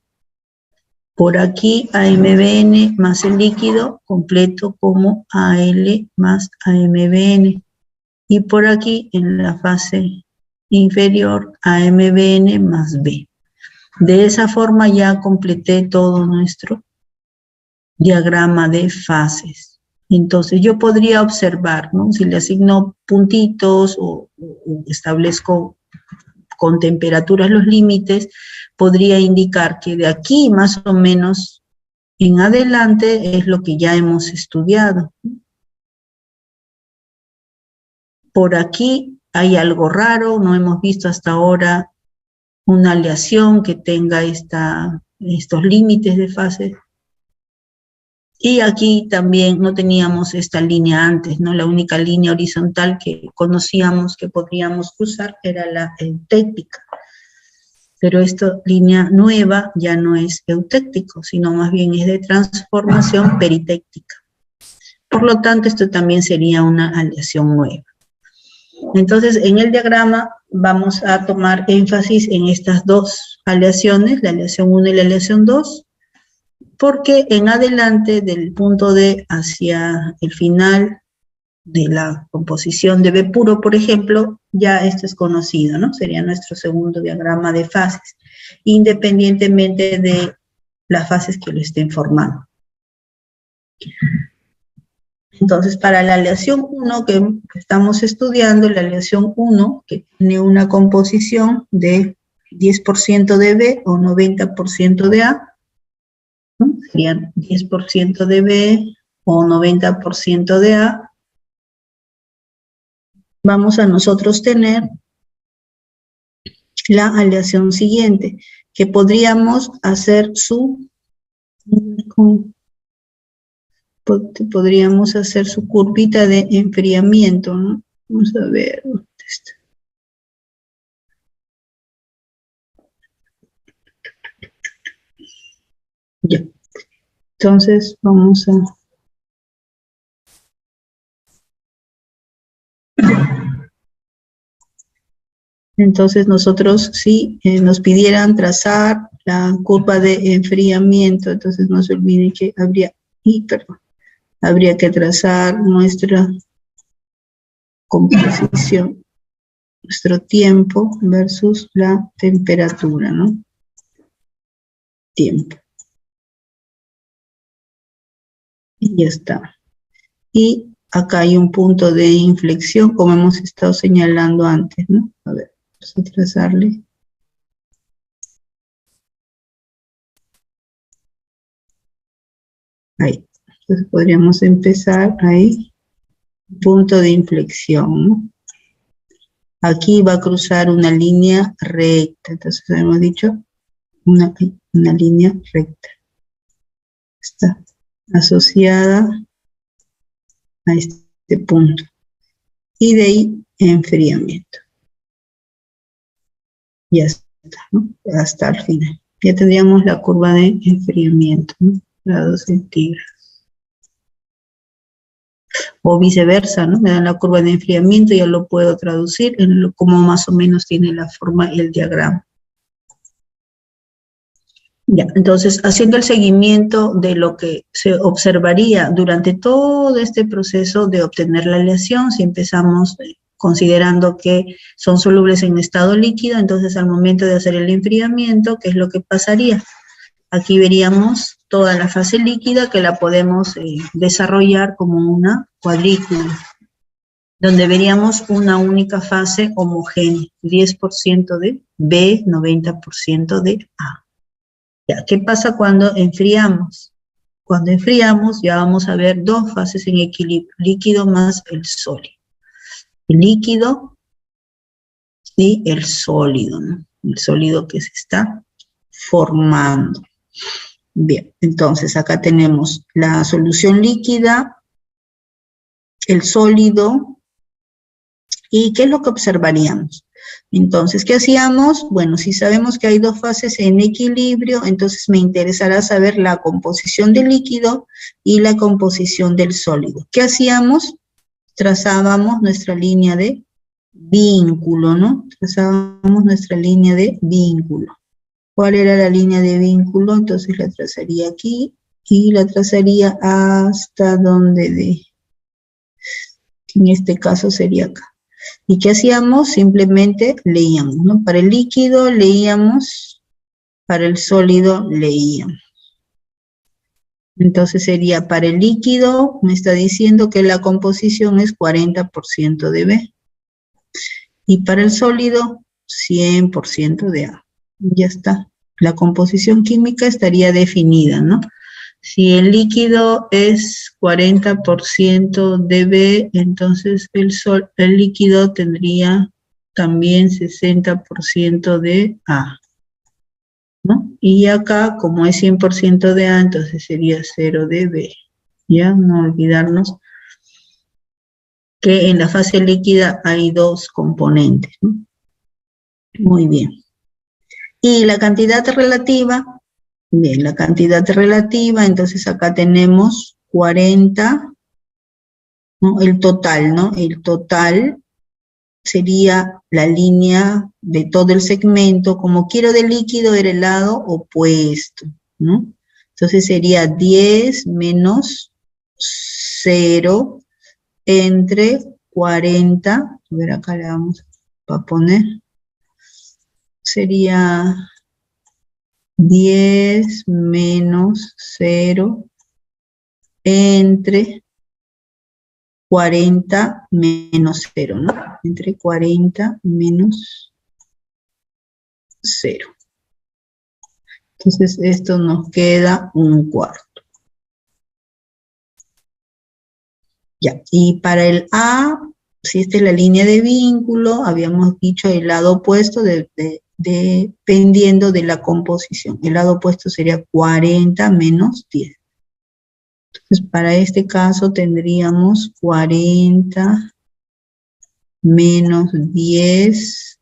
Por aquí, AMBN más el líquido, completo como AL más AMBN. Y por aquí, en la fase inferior, AMBN más B. De esa forma ya completé todo nuestro diagrama de fases. Entonces yo podría observar, ¿no? Si le asigno puntitos o establezco con temperaturas los límites, podría indicar que de aquí más o menos en adelante es lo que ya hemos estudiado. Por aquí hay algo raro, no hemos visto hasta ahora una aleación que tenga estos límites de fases. Y aquí también no teníamos esta línea antes, ¿no? La única línea horizontal que conocíamos que podríamos cruzar era la eutéctica. Pero esta línea nueva ya no es eutéctico, sino más bien es de transformación peritéctica. Por lo tanto, esto también sería una aleación nueva. Entonces, en el diagrama vamos a tomar énfasis en estas dos aleaciones, la aleación 1 y la aleación 2, porque en adelante del punto D hacia el final de la composición de B puro, por ejemplo, ya esto es conocido, ¿no? Sería nuestro segundo diagrama de fases, independientemente de las fases que lo estén formando. Entonces, para la aleación 1 que estamos estudiando, la aleación 1, que tiene una composición de 10% de B o 90% de A, ¿no? Serían 10% de B o 90% de A, vamos a nosotros tener la aleación siguiente, que podríamos hacer su curvita de enfriamiento, ¿no? Vamos a ver, ¿dónde está? Ya. Entonces, vamos a... Entonces, nosotros, si nos pidieran trazar la curva de enfriamiento, entonces no se olviden que habría que trazar nuestra composición, nuestro tiempo versus la temperatura, ¿no? Tiempo. Y ya está. Y acá hay un punto de inflexión, como hemos estado señalando antes, ¿no? A ver, vamos a trazarle. Ahí. Entonces podríamos empezar ahí. Punto de inflexión, ¿no? Aquí va a cruzar una línea recta. Entonces hemos dicho una línea recta. Está asociada a este punto. Y de ahí enfriamiento. Ya está, ¿no? Hasta el final. Ya tendríamos la curva de enfriamiento, ¿no? Grados centígrados. O viceversa, ¿no? Me dan la curva de enfriamiento y ya lo puedo traducir en como más o menos tiene la forma el diagrama. Ya, entonces, haciendo el seguimiento de lo que se observaría durante todo este proceso de obtener la aleación, si empezamos considerando que son solubles en estado líquido, entonces al momento de hacer el enfriamiento, ¿qué es lo que pasaría? Aquí veríamos toda la fase líquida que la podemos desarrollar como una cuadrícula, donde veríamos una única fase homogénea, 10% de B, 90% de A. Ya, ¿qué pasa cuando enfriamos? Cuando enfriamos ya vamos a ver dos fases en equilibrio, líquido más el sólido. El líquido y el sólido, ¿no? El sólido que se está formando. Bien, entonces acá tenemos la solución líquida, el sólido, ¿y qué es lo que observaríamos? Entonces, ¿qué hacíamos? Bueno, si sabemos que hay dos fases en equilibrio, entonces me interesará saber la composición del líquido y la composición del sólido. ¿Qué hacíamos? Trazábamos nuestra línea de vínculo, ¿no? Trazábamos nuestra línea de vínculo. ¿Cuál era la línea de vínculo? Entonces la trazaría aquí y la trazaría hasta donde de, en este caso sería acá. ¿Y qué hacíamos? Simplemente leíamos, ¿no? Para el líquido leíamos, para el sólido leíamos. Entonces sería para el líquido, me está diciendo que la composición es 40% de B. Y para el sólido, 100% de A. Ya está. La composición química estaría definida, ¿no? Si el líquido es 40% de B, entonces el líquido tendría también 60% de A, ¿no? Y acá, como es 100% de A, entonces sería 0 de B. Ya, no olvidarnos que en la fase líquida hay dos componentes, ¿no? Muy bien. Y la cantidad relativa, bien, la cantidad relativa, entonces acá tenemos 40, ¿no? El total, ¿no? El total sería la línea de todo el segmento. Como quiero de líquido, era el lado opuesto, ¿no? Entonces sería 10 menos 0 entre 40, a ver, acá le vamos a poner, sería 10 menos 0 entre 40 menos 0, ¿no? Entre 40 menos 0. Entonces esto nos queda un cuarto. Ya, y para el A, si esta es la línea de vínculo, habíamos dicho el lado opuesto dependiendo de la composición. El lado opuesto sería 40 menos 10. Entonces, para este caso tendríamos 40 menos 10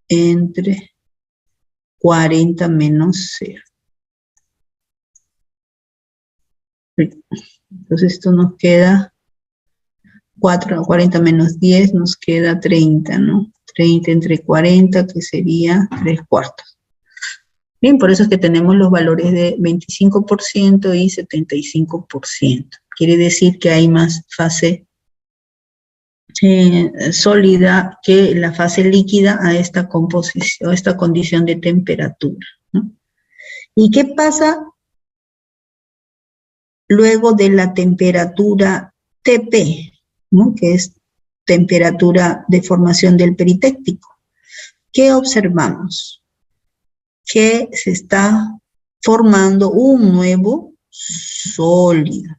entre 40 menos 0. Entonces esto nos queda 40 menos 10 nos queda 30, ¿no? 30 entre 40, que sería 3 cuartos. Bien, por eso es que tenemos los valores de 25% y 75%. Quiere decir que hay más fase sólida que la fase líquida a esta composición, a esta condición de temperatura, ¿no? ¿Y qué pasa luego de la temperatura TP, ¿no? Que es temperatura de formación del peritéctico? ¿Qué observamos? Que se está formando un nuevo sólido.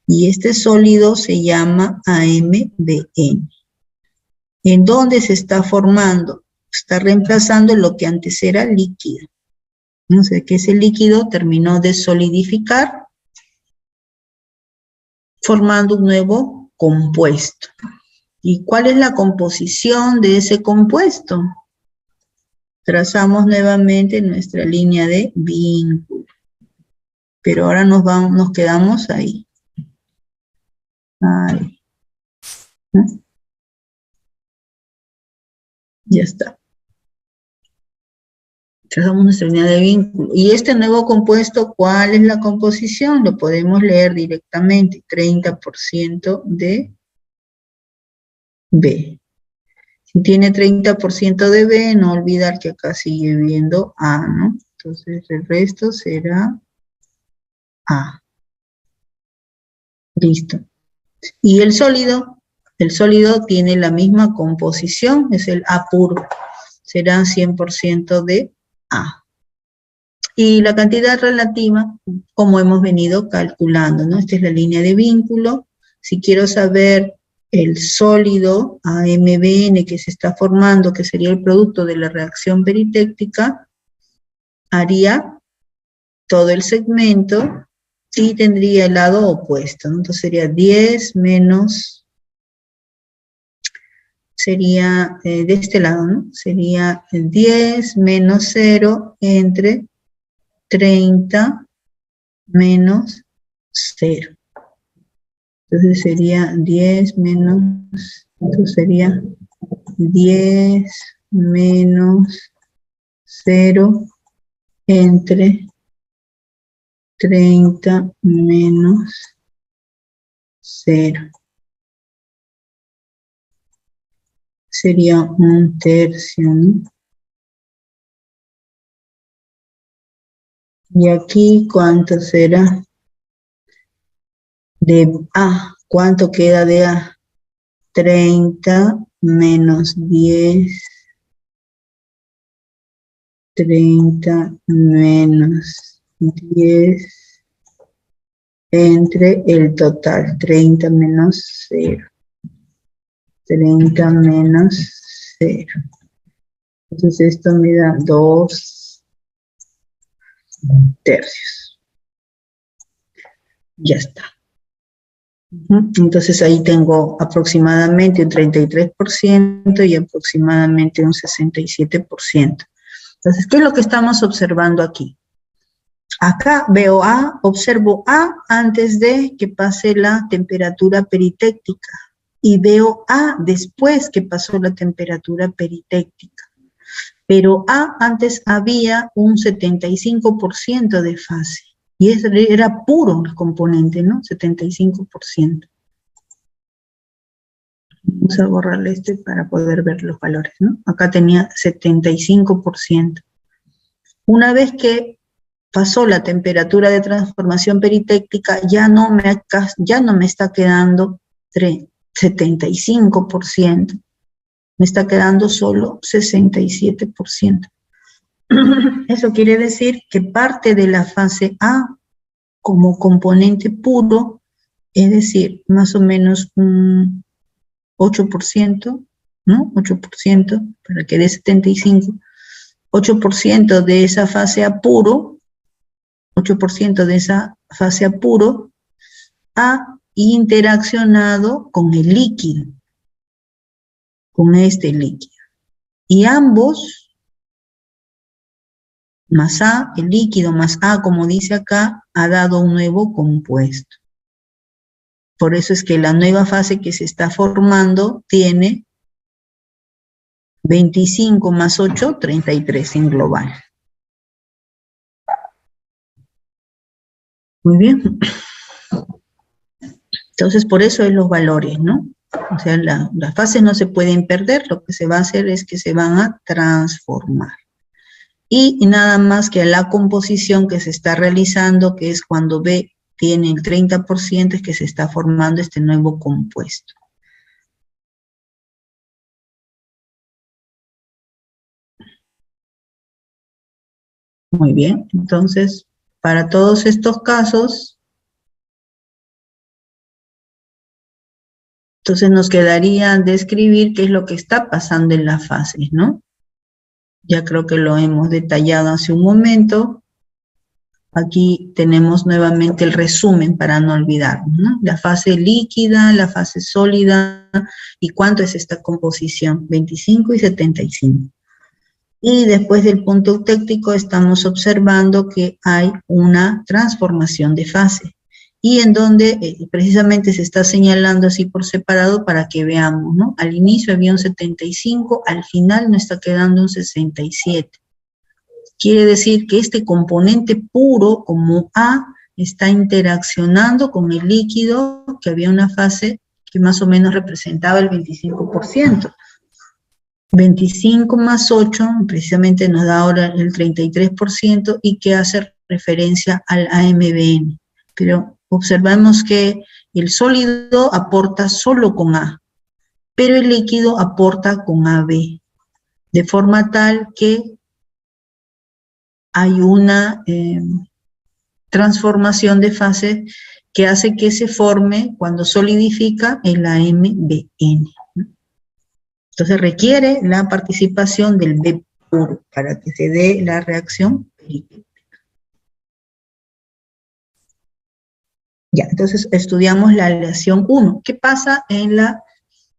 Y este sólido se llama AMBN. ¿En dónde se está formando? Está reemplazando lo que antes era líquido. O sea que ese líquido terminó de solidificar, formando un nuevo compuesto. ¿Y cuál es la composición de ese compuesto? Trazamos nuevamente nuestra línea de vínculo. Pero ahora nos quedamos ahí. Ahí. ¿No? Ya está. Trazamos nuestra línea de vínculo. Y este nuevo compuesto, ¿cuál es la composición? Lo podemos leer directamente. 30% de B. Si tiene 30% de B, no olvidar que acá sigue viendo A, ¿no? Entonces el resto será A. Listo. Y el sólido tiene la misma composición, es el A puro. Será 100% de A. Y la cantidad relativa, como hemos venido calculando, ¿no? Esta es la línea de vínculo. Si quiero saber el sólido AMBN que se está formando, que sería el producto de la reacción peritéctica, haría todo el segmento y tendría el lado opuesto, ¿no? Entonces sería 10 menos, sería de este lado, ¿no? Sería 10 menos 0 entre 30 menos 0. Entonces sería 10 menos, entonces sería 10 menos 0 entre 30 menos 0. Sería un tercio, ¿no? Y aquí, ¿cuánto será? De A, ¿cuánto queda de A? 30 menos 10, 30 menos 10, entre el total, 30 menos 0. 30 menos 0. Entonces esto me da 2 tercios. Ya está. Entonces ahí tengo aproximadamente un 33% y aproximadamente un 67%. Entonces, ¿qué es lo que estamos observando aquí? Acá veo A, observo A antes de que pase la temperatura peritéctica y veo A después que pasó la temperatura peritéctica. Pero A antes había un 75% de fase. Y era puro el componente, ¿no? 75%. Vamos a borrarle este para poder ver los valores, ¿no? Acá tenía 75%. Una vez que pasó la temperatura de transformación peritéctica, ya no me está quedando 75%. Me está quedando solo 67%. Eso quiere decir que parte de la fase A como componente puro, es decir, más o menos un 8%, ¿no? 8%, para que dé 75%, 8% de esa fase A puro, 8% de esa fase A puro, ha interaccionado con el líquido, con este líquido. Y ambos, más A, el líquido más A, como dice acá, ha dado un nuevo compuesto. Por eso es que la nueva fase que se está formando tiene 25 más 8, 33 en global. Muy bien. Entonces, por eso es los valores, ¿no? O sea, las fases no se pueden perder, lo que se va a hacer es que se van a transformar. Y nada más que la composición que se está realizando, que es cuando B tiene el 30%, es que se está formando este nuevo compuesto. Muy bien, entonces, para todos estos casos, entonces nos quedaría describir qué es lo que está pasando en las fases, ¿no? Ya creo que lo hemos detallado hace un momento. Aquí tenemos nuevamente el resumen para no olvidarnos, ¿no? La fase líquida, la fase sólida, y cuánto es esta composición, 25 y 75. Y después del punto eutéctico estamos observando que hay una transformación de fase, y en donde precisamente se está señalando así por separado para que veamos, ¿no? Al inicio había un 75, al final nos está quedando un 67. Quiere decir que este componente puro, como A, está interaccionando con el líquido, que había una fase que más o menos representaba el 25%. 25 más 8, precisamente nos da ahora el 33%, y que hace referencia al AMBN. Pero observamos que el sólido aporta solo con A, pero el líquido aporta con AB, de forma tal que hay una transformación de fase que hace que se forme, cuando solidifica, el AMBN. Entonces requiere la participación del B puro para que se dé la reacción peritéctica. Ya, entonces estudiamos la aleación 1. ¿Qué pasa en la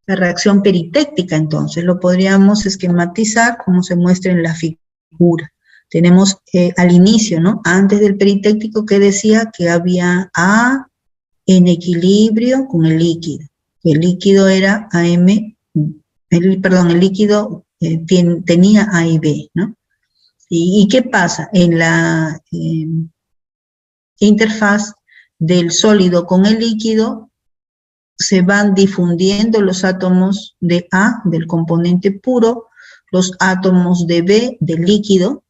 reacción peritéctica entonces? Lo podríamos esquematizar como se muestra en la figura. Tenemos al inicio, ¿no? Antes del peritéctico, que decía que había A en equilibrio con el líquido. El líquido era AM, el líquido tenía A y B, ¿no? ¿Y qué pasa? En la interfaz del sólido con el líquido se van difundiendo los átomos de A, del componente puro, los átomos de B, del líquido,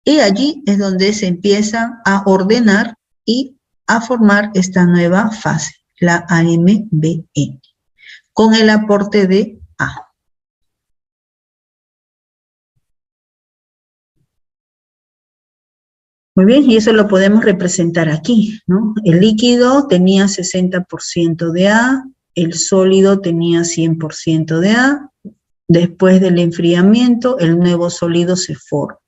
y allí es donde se empieza a ordenar y a formar esta nueva fase, la AMBN, con el aporte de A. Muy bien, y eso lo podemos representar aquí, ¿no? El líquido tenía 60% de A, el sólido tenía 100% de A. Después del enfriamiento, el nuevo sólido se forma.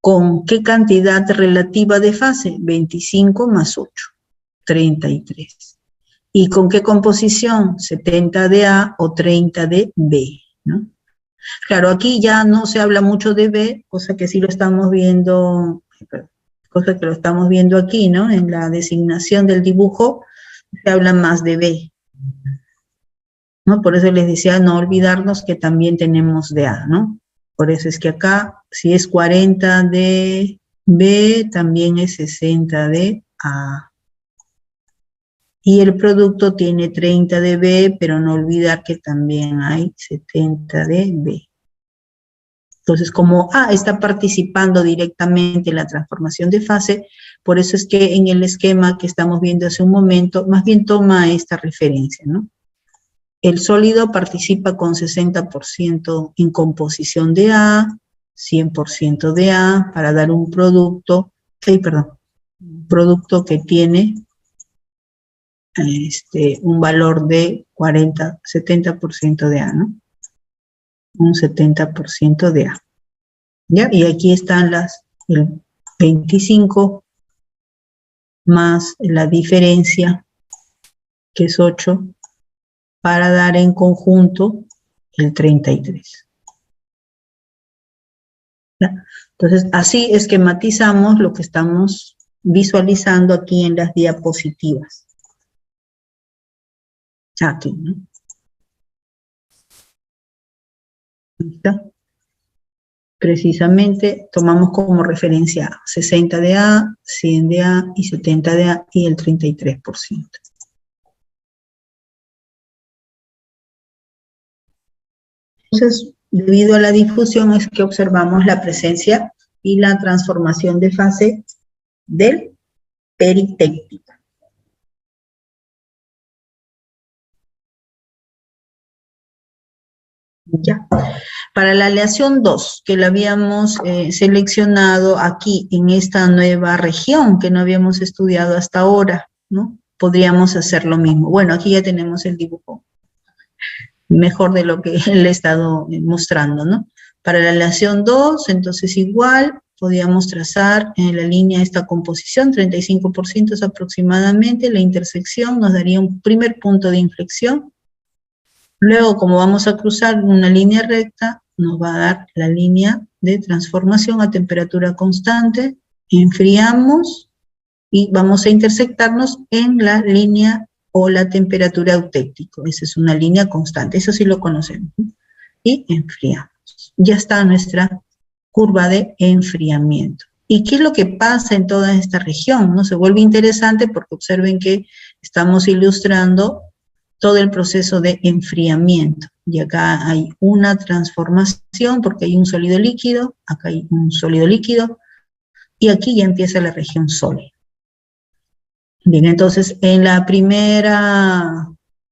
¿Con qué cantidad relativa de fase? 25 más 8. 33. ¿Y con qué composición? 70 de A o 30 de B, ¿no? Claro, aquí ya no se habla mucho de B, cosa que sí lo estamos viendo, cosa que lo estamos viendo aquí, ¿no? En la designación del dibujo se habla más de B, ¿no? Por eso les decía no olvidarnos que también tenemos de A, ¿no? Por eso es que acá, si es 40 de B, también es 60 de A. Y el producto tiene 30 de B, pero no olvidar que también hay 70 de B. Entonces, como A está participando directamente en la transformación de fase, por eso es que en el esquema que estamos viendo hace un momento, más bien toma esta referencia, ¿no? El sólido participa con 60% en composición de A, 100% de A, para dar un producto, un producto que tiene un valor de 70% de A, ¿no? Un 70% de A. ¿Ya? Y aquí están el 25 más la diferencia, que es 8, para dar en conjunto el 33. ¿Ya? Entonces, así esquematizamos lo que estamos visualizando aquí en las diapositivas. Aquí, ¿no? ¿Está? Precisamente tomamos como referencia 60 de A, 100 de A y 70 de A y el 33%. Entonces, debido a la difusión es que observamos la presencia y la transformación de fase del peritéctico. Ya. Para la aleación 2, que la habíamos seleccionado aquí en esta nueva región que no habíamos estudiado hasta ahora, ¿no? Podríamos hacer lo mismo. Bueno, aquí ya tenemos el dibujo mejor de lo que le he estado mostrando, ¿no? Para la aleación 2, entonces igual, podríamos trazar en la línea esta composición, 35% es aproximadamente, la intersección nos daría un primer punto de inflexión. Luego, como vamos a cruzar una línea recta, nos va a dar la línea de transformación a temperatura constante, enfriamos y vamos a intersectarnos en la línea o la temperatura eutéctico. Esa es una línea constante, eso sí lo conocemos. Y enfriamos. Ya está nuestra curva de enfriamiento. ¿Y qué es lo que pasa en toda esta región? ¿No? Se vuelve interesante porque observen que estamos ilustrando todo el proceso de enfriamiento. Y acá hay una transformación porque hay un sólido líquido, acá hay un sólido líquido, y aquí ya empieza la región sólida. Bien, entonces en la primera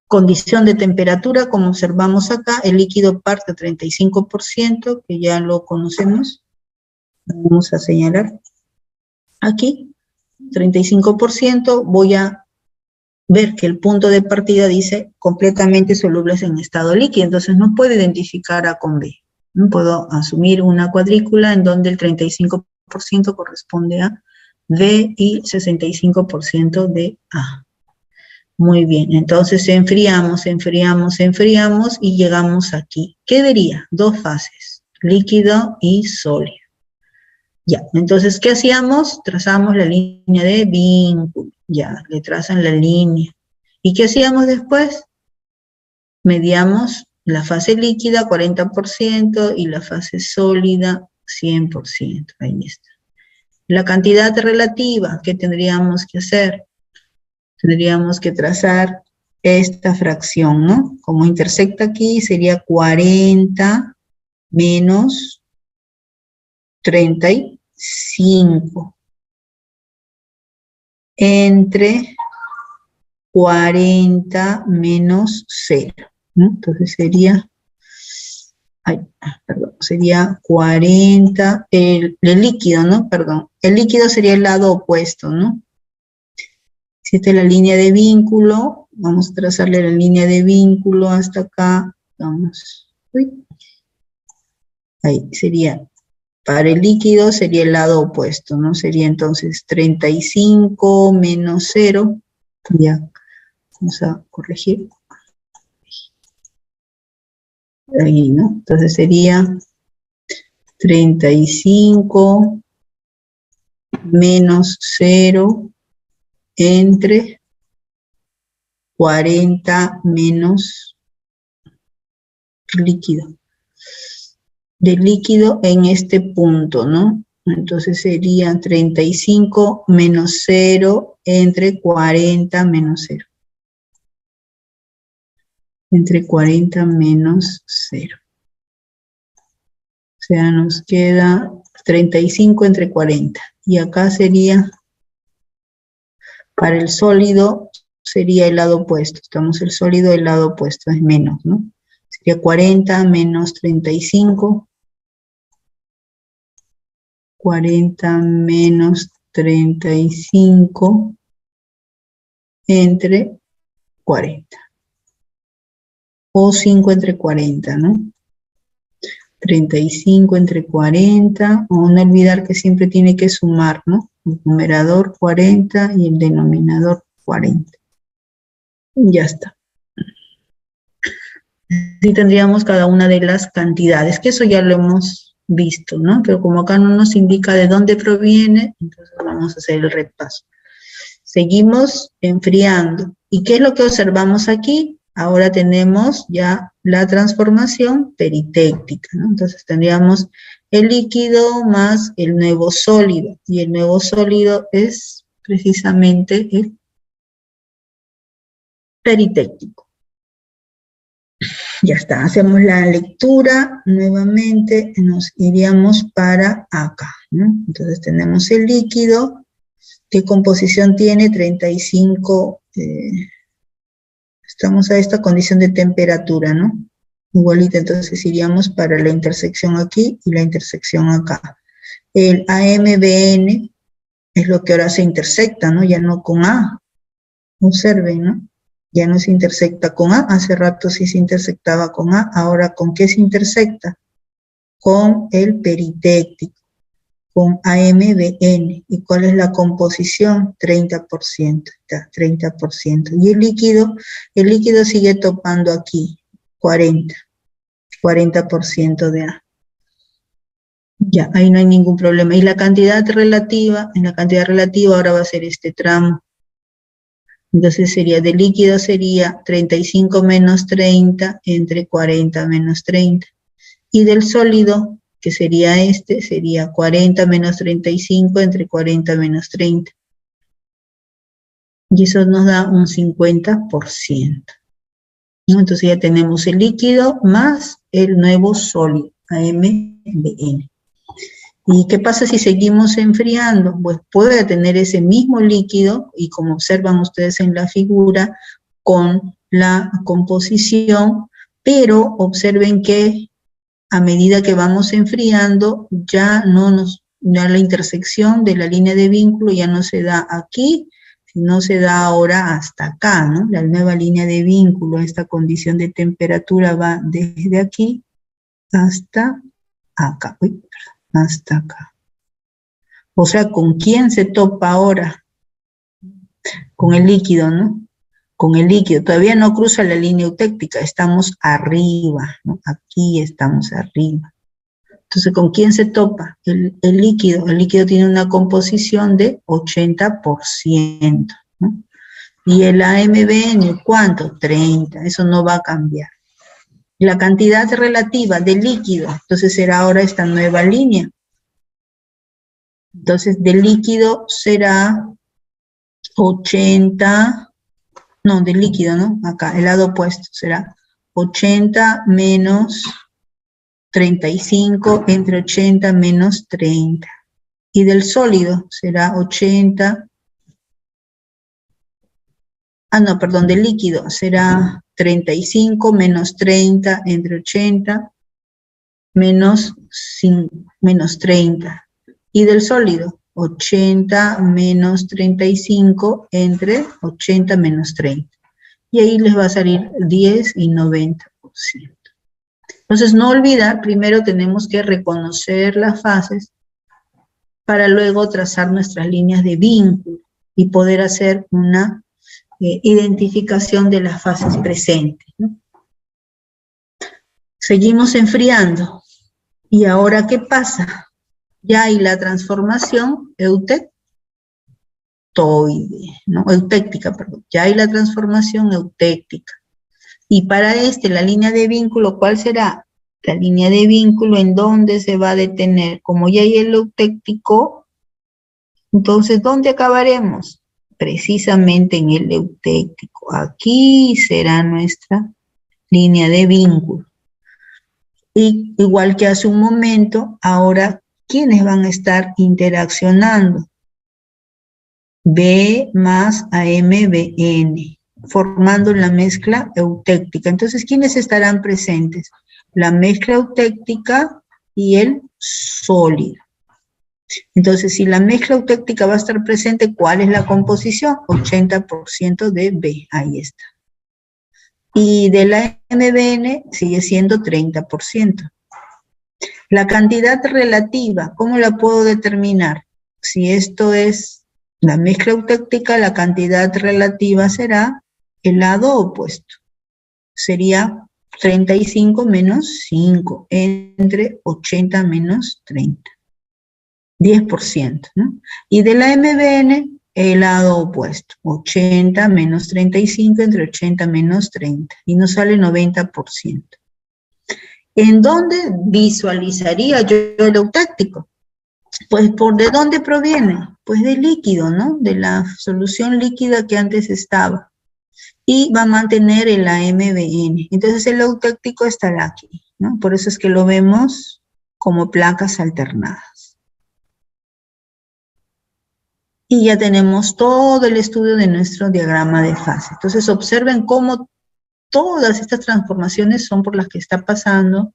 condición de temperatura, como observamos acá, el líquido parte a 35%, que ya lo conocemos. Vamos a señalar aquí, 35%, voy a ver que el punto de partida dice completamente solubles en estado líquido, entonces no puedo identificar A con B. No puedo asumir una cuadrícula en donde el 35% corresponde a B y 65% de A. Muy bien, entonces enfriamos y llegamos aquí. ¿Qué diría? Dos fases, líquido y sólido. Ya, entonces, ¿qué hacíamos? Trazamos la línea de vínculo. Ya, le trazan la línea. ¿Y qué hacíamos después? Medíamos la fase líquida 40% y la fase sólida 100%. Ahí está. La cantidad relativa, ¿qué tendríamos que hacer? Tendríamos que trazar esta fracción, ¿no? Como intersecta aquí, sería 40 menos 35 entre 40 menos 0, ¿no? Entonces sería, sería 40, el líquido, ¿no? Perdón, el líquido sería el lado opuesto, ¿no? Si esta es la línea de vínculo, vamos a trazarle la línea de vínculo hasta acá, vamos, ahí sería, para el líquido sería el lado opuesto, ¿no? Sería entonces 35 menos 0, Ya, vamos a corregir. Ahí, ¿no? Entonces sería 35 menos 0 entre 40 menos líquido. De líquido en este punto, ¿no? Entonces sería 35 menos 0 entre 40 menos 0. Entre 40 menos 0. O sea, nos queda 35 entre 40. Y acá sería, para el sólido, sería el lado opuesto. Estamos el sólido del lado opuesto, es menos, ¿no? Sería 40 menos 35. 40 menos 35 entre 40. O 5 entre 40, ¿no? 35 entre 40, o no olvidar que siempre tiene que sumar, ¿no? El numerador 40 y el denominador 40. Ya está. Así tendríamos cada una de las cantidades, que eso ya lo hemos visto, ¿no? Pero como acá no nos indica de dónde proviene, entonces vamos a hacer el repaso. Seguimos enfriando. ¿Y qué es lo que observamos aquí? Ahora tenemos ya la transformación peritéctica, ¿no? Entonces tendríamos el líquido más el nuevo sólido, y el nuevo sólido es precisamente el peritéctico. Ya está, hacemos la lectura, nuevamente nos iríamos para acá, ¿no? Entonces tenemos el líquido, ¿qué composición tiene? 35, estamos a esta condición de temperatura, ¿no? Igualita, entonces iríamos para la intersección aquí y la intersección acá. El AMBN es lo que ahora se intersecta, ¿no? Ya no con A, observen, ¿no? Ya no se intersecta con A, hace rato sí se intersectaba con A, ahora ¿con qué se intersecta? Con el peritéctico, con AMBN. ¿Y cuál es la composición? 30%, 30%. Y el líquido sigue topando aquí, 40% de A. Ya, ahí no hay ningún problema. Y la cantidad relativa, en la cantidad relativa ahora va a ser este tramo. Entonces sería, de líquido sería 35 menos 30 entre 40 menos 30. Y del sólido, que sería este, sería 40 menos 35 entre 40 menos 30. Y eso nos da un 50%. ¿No? Entonces ya tenemos el líquido más el nuevo sólido, AMBN. ¿Y qué pasa si seguimos enfriando? Pues puede tener ese mismo líquido, y como observan ustedes en la figura, con la composición, pero observen que a medida que vamos enfriando, ya la intersección de la línea de vínculo ya no se da aquí, sino se da ahora hasta acá, ¿no? La nueva línea de vínculo, esta condición de temperatura va desde aquí hasta acá. Uy, perdón. Hasta acá. O sea, ¿con quién se topa ahora? Con el líquido, ¿no? Con el líquido. Todavía no cruza la línea eutéctica, estamos arriba, ¿no? Aquí estamos arriba. Entonces, ¿con quién se topa? El líquido. El líquido tiene una composición de 80%, ¿no? Y el AMBN, ¿cuánto? 30. Eso no va a cambiar. La cantidad relativa del líquido, entonces será ahora esta nueva línea. Entonces, del líquido será 80, no, del líquido, ¿no? Acá, el lado opuesto será 80 menos 35 entre 80 menos 30. Y del sólido será 80, del líquido será 35 menos 30 entre 80 menos 30. Y del sólido, 80 menos 35 entre 80 menos 30. Y ahí les va a salir 10 y 90%. Entonces, no olvidar, primero tenemos que reconocer las fases para luego trazar nuestras líneas de vínculo y poder hacer una identificación de las fases presentes, ¿no? Seguimos enfriando. ¿Y ahora qué pasa? Ya hay la transformación eutectoide, ¿no? Eutéctica, perdón. Ya hay la transformación eutéctica. Y para la línea de vínculo, ¿cuál será? La línea de vínculo en dónde se va a detener. Como ya hay el eutéctico, entonces, ¿dónde acabaremos? Precisamente en el eutéctico. Aquí será nuestra línea de vínculo. Y igual que hace un momento, ahora, ¿quiénes van a estar interaccionando? B más AMBN, formando la mezcla eutéctica. Entonces, ¿quiénes estarán presentes? La mezcla eutéctica y el sólido. Entonces, si la mezcla eutéctica va a estar presente, ¿cuál es la composición? 80% de B, ahí está. Y de la MBN sigue siendo 30%. La cantidad relativa, ¿cómo la puedo determinar? Si esto es la mezcla eutéctica, la cantidad relativa será el lado opuesto. Sería 35 menos 5, entre 80 menos 30. 10%, ¿no? Y de la MBN, el lado opuesto, 80 menos 35 entre 80 menos 30, y nos sale 90%. ¿En dónde visualizaría yo el eutáctico? Pues, ¿de dónde proviene? Pues del líquido, ¿no? De la solución líquida que antes estaba. Y va a mantener el AMBN. Entonces el eutáctico estará aquí, ¿no? Por eso es que lo vemos como placas alternadas. Y ya tenemos todo el estudio de nuestro diagrama de fase. Entonces observen cómo todas estas transformaciones son por las que está pasando,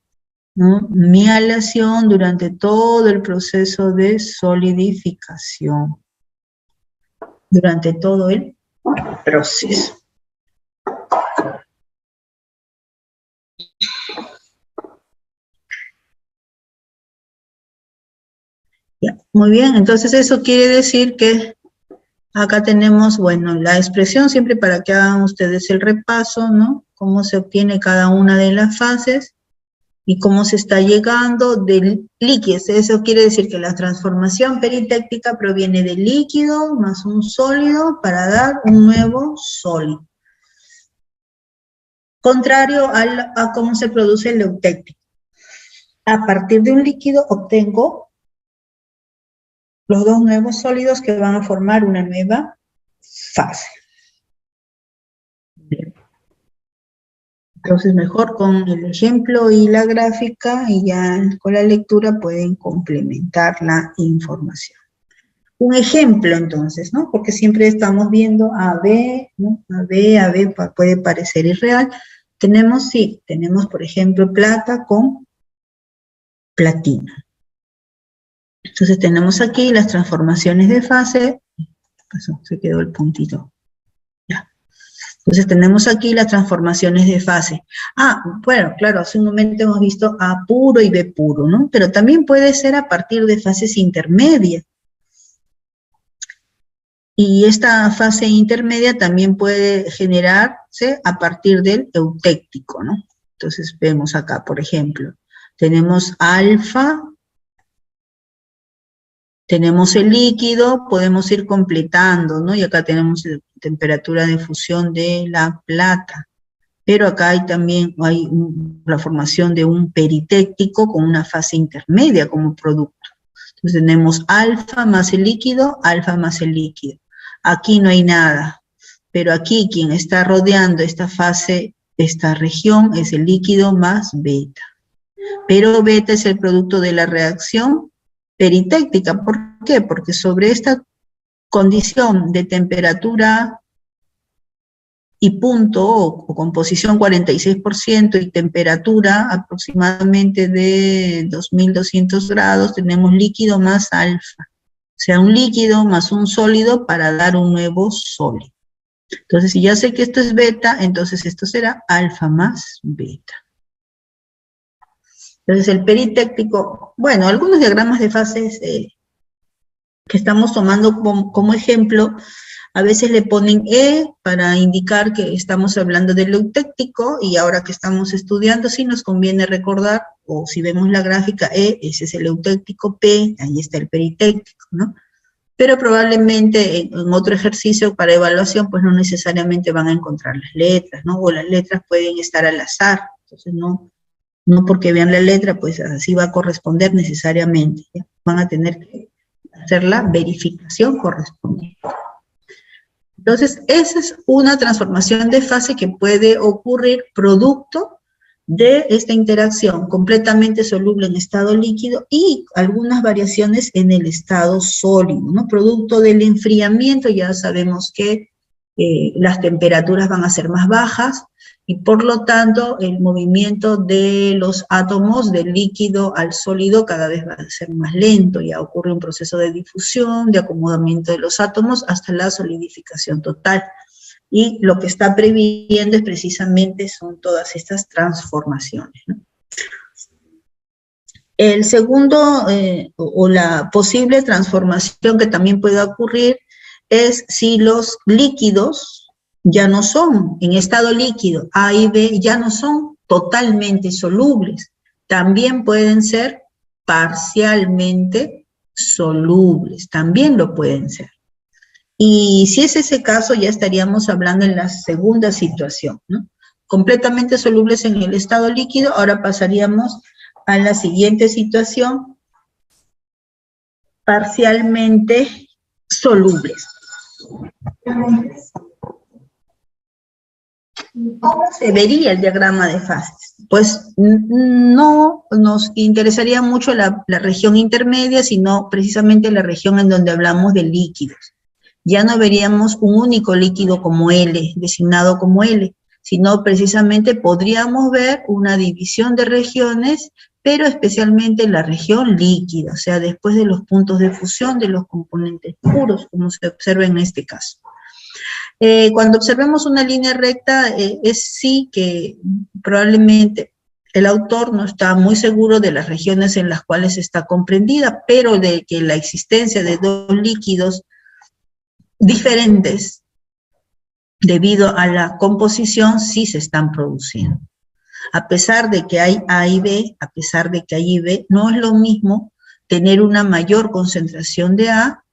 ¿no? Mi aleación durante todo el proceso de solidificación. Durante todo el proceso. Ya, muy bien, entonces eso quiere decir que acá tenemos, bueno, la expresión siempre para que hagan ustedes el repaso, ¿no? Cómo se obtiene cada una de las fases y cómo se está llegando del líquido. Eso quiere decir que la transformación peritéctica proviene del líquido más un sólido para dar un nuevo sólido. Contrario a cómo se produce el eutéctico. A partir de un líquido obtengo los dos nuevos sólidos que van a formar una nueva fase. Bien. Entonces mejor con el ejemplo y la gráfica y ya con la lectura pueden complementar la información. Un ejemplo entonces, ¿no? Porque siempre estamos viendo AB, ¿no? AB puede parecer irreal. Tenemos, sí, tenemos por ejemplo plata con platino. Entonces tenemos aquí las transformaciones de fase, se quedó el puntito, ya. Entonces tenemos aquí las transformaciones de fase. Bueno, claro, hace un momento hemos visto A puro y B puro, ¿no? Pero también puede ser a partir de fases intermedias. Y esta fase intermedia también puede generarse a partir del eutéctico, ¿no? Entonces vemos acá, por ejemplo, tenemos alfa, tenemos el líquido, podemos ir completando, ¿no? Y acá tenemos la temperatura de fusión de la plata. Pero acá hay también la formación de un peritéctico con una fase intermedia como producto. Entonces tenemos alfa más el líquido, alfa más el líquido. Aquí no hay nada, pero aquí quien está rodeando esta fase, esta región, es el líquido más beta. Pero beta es el producto de la reacción peritéctica. ¿Por qué? Porque sobre esta condición de temperatura y punto, o composición 46% y temperatura aproximadamente de 2200 grados, tenemos líquido más alfa. O sea, un líquido más un sólido para dar un nuevo sólido. Entonces, si ya sé que esto es beta, entonces esto será alfa más beta. Entonces, el peritéctico, bueno, algunos diagramas de fases que estamos tomando como ejemplo, a veces le ponen E para indicar que estamos hablando del eutéctico, y ahora que estamos estudiando, sí nos conviene recordar, o si vemos la gráfica E, ese es el eutéctico, P, ahí está el peritéctico, ¿no? Pero probablemente en otro ejercicio para evaluación, pues no necesariamente van a encontrar las letras, ¿no? O las letras pueden estar al azar, entonces no porque vean la letra, pues así va a corresponder necesariamente, ¿ya? Van a tener que hacer la verificación correspondiente. Entonces, esa es una transformación de fase que puede ocurrir producto de esta interacción completamente soluble en estado líquido y algunas variaciones en el estado sólido, ¿no? Producto del enfriamiento, ya sabemos que las temperaturas van a ser más bajas y por lo tanto el movimiento de los átomos del líquido al sólido cada vez va a ser más lento, ya ocurre un proceso de difusión, de acomodamiento de los átomos hasta la solidificación total. Y lo que está previendo es precisamente son todas estas transformaciones, ¿no? El segundo, o la posible transformación que también puede ocurrir es si los líquidos ya no son, en estado líquido, A y B ya no son totalmente solubles, también pueden ser parcialmente solubles, también lo pueden ser. Y si es ese caso, ya estaríamos hablando en la segunda situación, ¿no? Completamente solubles en el estado líquido, ahora pasaríamos a la siguiente situación, parcialmente solubles. ¿Cómo se vería el diagrama de fases? Pues no nos interesaría mucho la región intermedia, sino precisamente la región en donde hablamos de líquidos. Ya no veríamos un único líquido como L, designado como L, sino precisamente podríamos ver una división de regiones, pero especialmente la región líquida, o sea, después de los puntos de fusión de los componentes puros, como se observa en este caso. Cuando observemos una línea recta, es sí que probablemente el autor no está muy seguro de las regiones en las cuales está comprendida, pero de que la existencia de dos líquidos diferentes debido a la composición sí se están produciendo. A pesar de que hay A y B, a pesar de que hay B, no es lo mismo tener una mayor concentración de A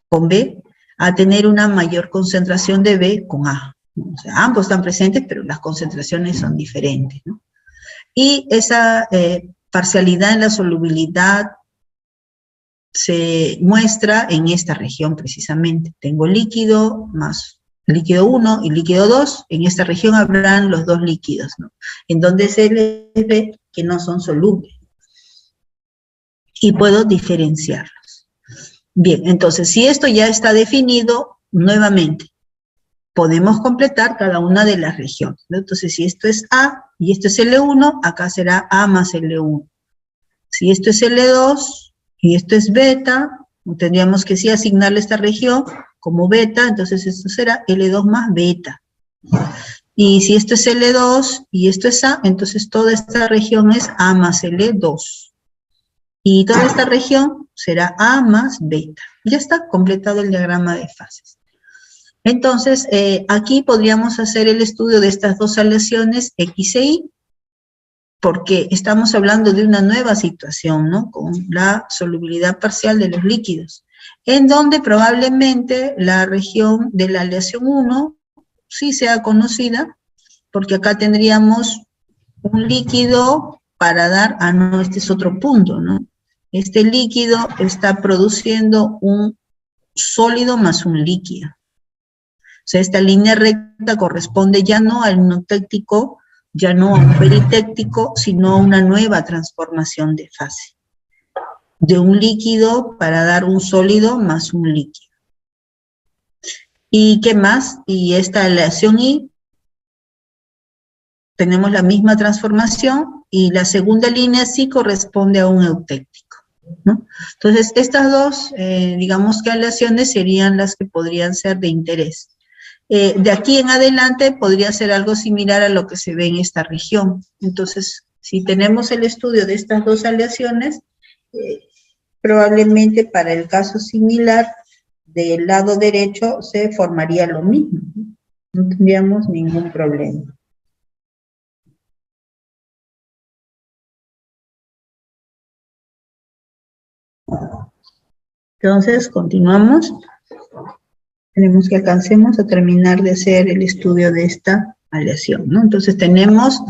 con B a tener una mayor concentración de B con A. O sea, ambos están presentes, pero las concentraciones son diferentes, ¿no? Y esa parcialidad en la solubilidad se muestra en esta región precisamente. Tengo líquido más líquido 1 y líquido 2, en esta región habrán los dos líquidos, ¿no? En donde se les ve que no son solubles. Y puedo diferenciarlos. Bien, entonces, si esto ya está definido, nuevamente, podemos completar cada una de las regiones, ¿no? Entonces, si esto es A y esto es L1, acá será A más L1. Si esto es L2 y esto es beta, tendríamos que sí asignarle esta región como beta, entonces esto será L2 más beta. Y si esto es L2 y esto es A, entonces toda esta región es A más L2. Y toda esta región será A más beta. Ya está completado el diagrama de fases. Entonces, aquí podríamos hacer el estudio de estas dos aleaciones X e Y, porque estamos hablando de una nueva situación, ¿no? Con la solubilidad parcial de los líquidos, en donde probablemente la región de la aleación 1 sí sea conocida, porque acá tendríamos un líquido para dar, no, este es otro punto, ¿no? Este líquido está produciendo un sólido más un líquido. O sea, esta línea recta corresponde ya no al eutéctico, ya no a un peritéctico, sino a una nueva transformación de fase. De un líquido para dar un sólido más un líquido. ¿Y qué más? Y esta aleación Y, tenemos la misma transformación, y la segunda línea sí corresponde a un eutéctico, ¿no? Entonces, estas dos, digamos que aleaciones serían las que podrían ser de interés. De aquí en adelante podría ser algo similar a lo que se ve en esta región. Entonces, si tenemos el estudio de estas dos aleaciones, probablemente para el caso similar, del lado derecho se formaría lo mismo, no tendríamos ningún problema. Entonces, continuamos. Tenemos que alcancemos a terminar de hacer el estudio de esta aleación, ¿no? Entonces tenemos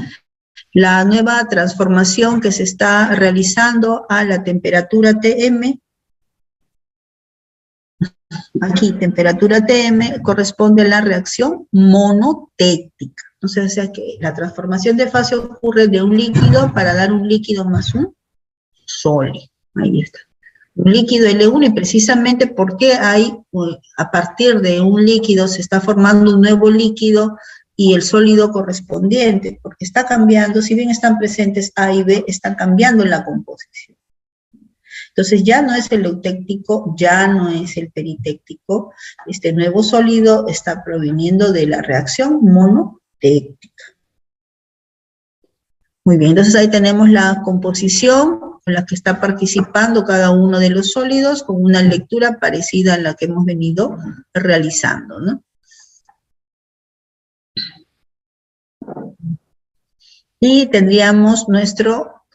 la nueva transformación que se está realizando a la temperatura Tm. Aquí, temperatura Tm corresponde a la reacción monotéctica. Entonces, o sea que la transformación de fase ocurre de un líquido para dar un líquido más un sólido. Ahí está. Un líquido L1, y precisamente porque a partir de un líquido se está formando un nuevo líquido y el sólido correspondiente, porque está cambiando, si bien están presentes A y B, están cambiando en la composición. Entonces ya no es el eutéctico, ya no es el peritéctico, este nuevo sólido está proveniendo de la reacción monotéctica. Muy bien, entonces ahí tenemos la composición con la que está participando cada uno de los sólidos, con una lectura parecida a la que hemos venido realizando, ¿no? Y tendríamos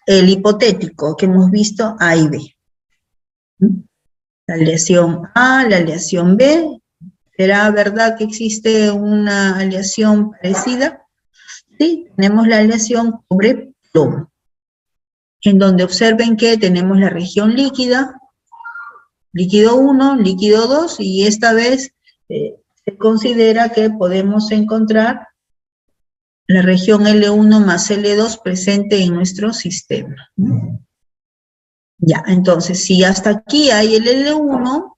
el hipotético que hemos visto A y B. La aleación A, la aleación B. ¿Será verdad que existe una aleación parecida? Sí, tenemos la aleación cobre-plomo, en donde observen que tenemos la región líquida, líquido 1, líquido 2, y esta vez se considera que podemos encontrar la región L1 más L2 presente en nuestro sistema. Ya, entonces, si hasta aquí hay el L1,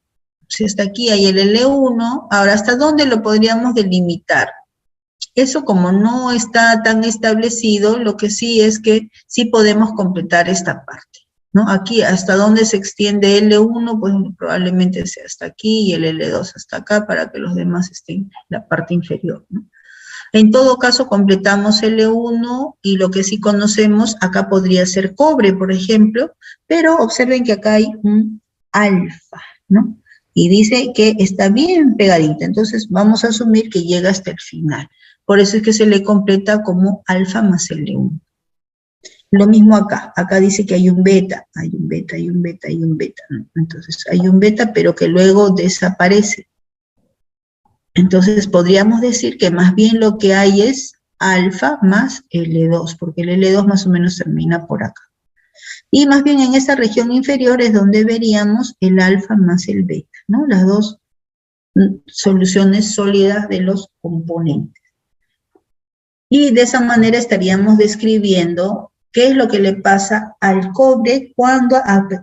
si hasta aquí hay el L1, ahora, ¿hasta dónde lo podríamos delimitar? Eso, como no está tan establecido, lo que sí es que sí podemos completar esta parte, ¿no? Aquí, hasta dónde se extiende L1, pues probablemente sea hasta aquí, y el L2 hasta acá, para que los demás estén en la parte inferior, ¿no? En todo caso, completamos L1, y lo que sí conocemos, acá podría ser cobre, por ejemplo, pero observen que acá hay un alfa, ¿no? Y dice que está bien pegadita, entonces vamos a asumir que llega hasta el final. Por eso es que se le completa como alfa más L1. Lo mismo acá dice que hay un beta, hay un beta, hay un beta, hay un beta, ¿no? Entonces hay un beta, pero que luego desaparece. Entonces podríamos decir que más bien lo que hay es alfa más L2, porque el L2 más o menos termina por acá. Y más bien en esa región inferior es donde veríamos el alfa más el beta, ¿no? Las dos soluciones sólidas de los componentes. Y de esa manera estaríamos describiendo qué es lo que le pasa al cobre cuando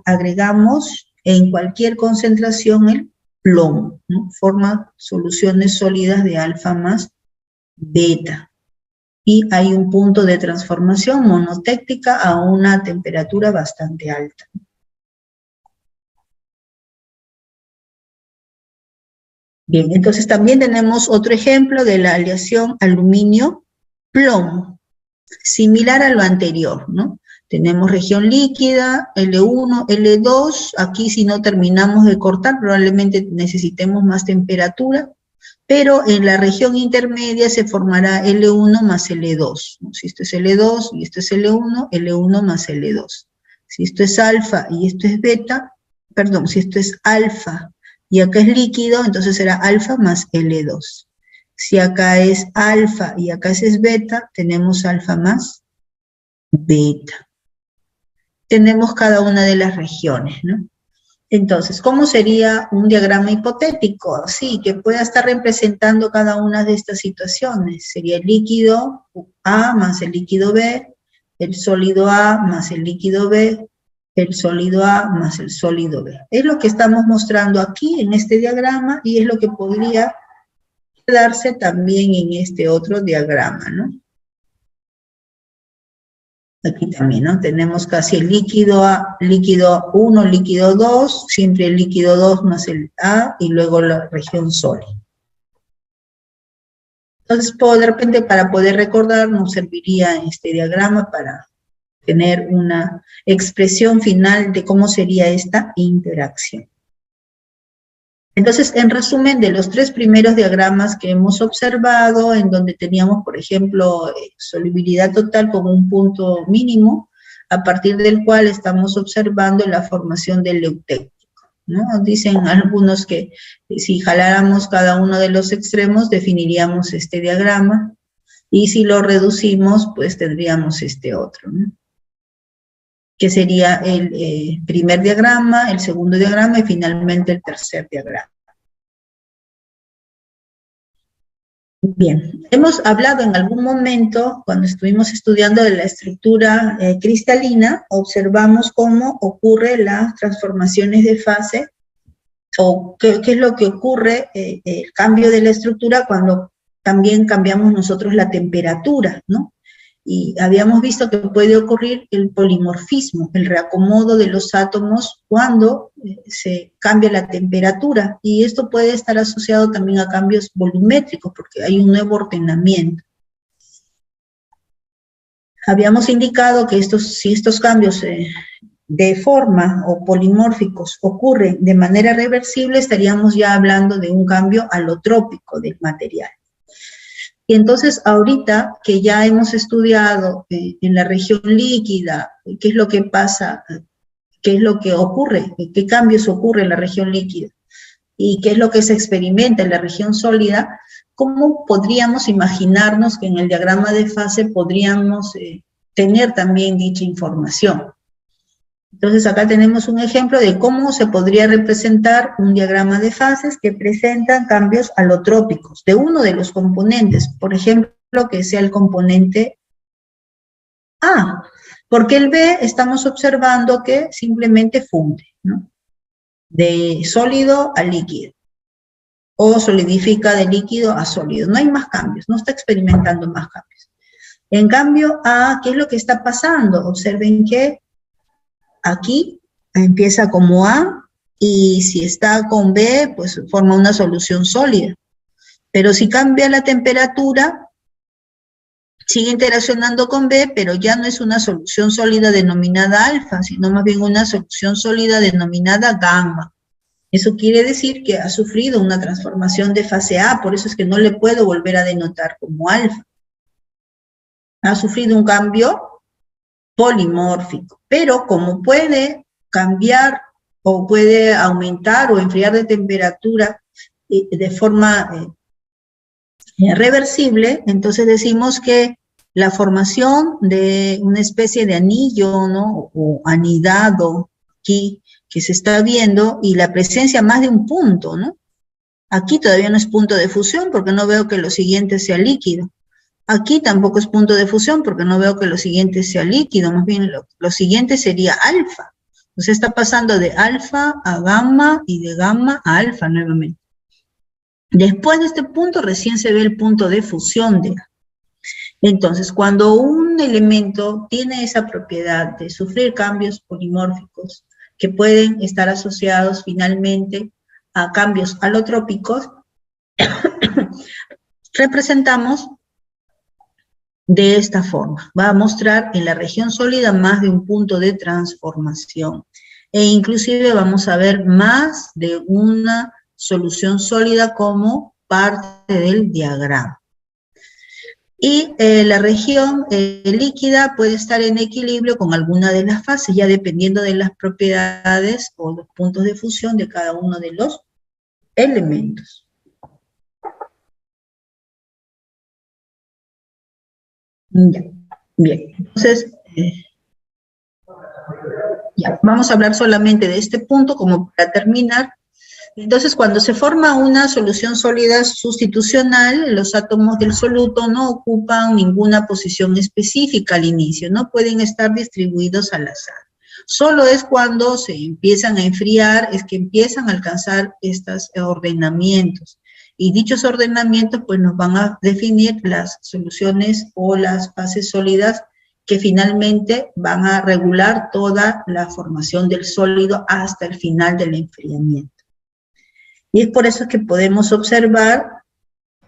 agregamos en cualquier concentración el plomo, ¿no? Forma soluciones sólidas de alfa más beta. Y hay un punto de transformación monotéctica a una temperatura bastante alta. Bien, entonces también tenemos otro ejemplo de la aleación aluminio-plomo, similar a lo anterior, ¿no? Tenemos región líquida, L1, L2, aquí si no terminamos de cortar probablemente necesitemos más temperatura, pero en la región intermedia se formará L1 más L2, ¿no? Si esto es L2 y esto es L1, L1 más L2. Si esto es alfa y esto es beta, perdón, si esto es alfa y acá es líquido, entonces será alfa más L2. Si acá es alfa y acá es beta, tenemos alfa más beta. Tenemos cada una de las regiones, ¿no? Entonces, ¿cómo sería un diagrama hipotético? Así, que pueda estar representando cada una de estas situaciones. Sería el líquido A más el líquido B, el sólido A más el líquido B, el sólido A más el sólido B. Es lo que estamos mostrando aquí en este diagrama y es lo que podría darse también en este otro diagrama, ¿no? Aquí también, ¿no? Tenemos casi el líquido A, líquido 1, líquido 2, siempre el líquido 2 más el A, y luego la región sólida. Entonces, de repente, para poder recordar, nos serviría este diagrama para tener una expresión final de cómo sería esta interacción. Entonces, en resumen, de los 3 primeros diagramas que hemos observado, en donde teníamos, por ejemplo, solubilidad total como un punto mínimo, a partir del cual estamos observando la formación del eutectico, ¿no? Dicen algunos que si jaláramos cada uno de los extremos, definiríamos este diagrama, y si lo reducimos, pues tendríamos este otro, ¿no? Que sería el primer diagrama, el segundo diagrama y finalmente el tercer diagrama. Bien, hemos hablado en algún momento, cuando estuvimos estudiando de la estructura cristalina, observamos cómo ocurren las transformaciones de fase, o qué es lo que ocurre, el cambio de la estructura cuando también cambiamos nosotros la temperatura, ¿no? Y habíamos visto que puede ocurrir el polimorfismo, el reacomodo de los átomos cuando se cambia la temperatura, y esto puede estar asociado también a cambios volumétricos, porque hay un nuevo ordenamiento. Habíamos indicado que si estos cambios de forma o polimórficos ocurren de manera reversible, estaríamos ya hablando de un cambio alotrópico del material. Y entonces ahorita que ya hemos estudiado en la región líquida, qué es lo que pasa, qué es lo que ocurre, qué cambios ocurren en la región líquida, y qué es lo que se experimenta en la región sólida, ¿cómo podríamos imaginarnos que en el diagrama de fase podríamos tener también dicha información? Entonces acá tenemos un ejemplo de cómo se podría representar un diagrama de fases que presentan cambios alotrópicos de uno de los componentes, por ejemplo, que sea el componente A, porque el B estamos observando que simplemente funde, ¿no? De sólido a líquido, o solidifica de líquido a sólido, no hay más cambios, no está experimentando más cambios. En cambio, A, ¿qué es lo que está pasando? Observen que aquí empieza como A, y si está con B, pues forma una solución sólida. Pero si cambia la temperatura, sigue interaccionando con B, pero ya no es una solución sólida denominada alfa, sino más bien una solución sólida denominada gamma. Eso quiere decir que ha sufrido una transformación de fase A, por eso es que no le puedo volver a denotar como alfa. Ha sufrido un cambio polimórfico, pero como puede cambiar o puede aumentar o enfriar de temperatura de forma reversible, entonces decimos que la formación de una especie de anillo, ¿no? O anidado aquí que se está viendo, y la presencia más de un punto, ¿no? Aquí todavía no es punto de fusión porque no veo que lo siguiente sea líquido. Aquí tampoco es punto de fusión porque no veo que lo siguiente sea líquido, más bien lo siguiente sería alfa. O sea, está pasando de alfa a gamma y de gamma a alfa nuevamente. Después de este punto recién se ve el punto de fusión de A. Entonces, cuando un elemento tiene esa propiedad de sufrir cambios polimórficos que pueden estar asociados finalmente a cambios alotrópicos, representamos de esta forma. Va a mostrar en la región sólida más de un punto de transformación. E inclusive vamos a ver más de una solución sólida como parte del diagrama. Y la región líquida puede estar en equilibrio con alguna de las fases, ya dependiendo de las propiedades o los puntos de fusión de cada uno de los elementos. Ya, bien, entonces, ya, vamos a hablar solamente de este punto como para terminar. Entonces, cuando se forma una solución sólida sustitucional, los átomos del soluto no ocupan ninguna posición específica al inicio, no pueden estar distribuidos al azar. Solo es cuando se empiezan a enfriar, es que empiezan a alcanzar estos ordenamientos. Y dichos ordenamientos pues nos van a definir las soluciones o las fases sólidas que finalmente van a regular toda la formación del sólido hasta el final del enfriamiento. Y es por eso que podemos observar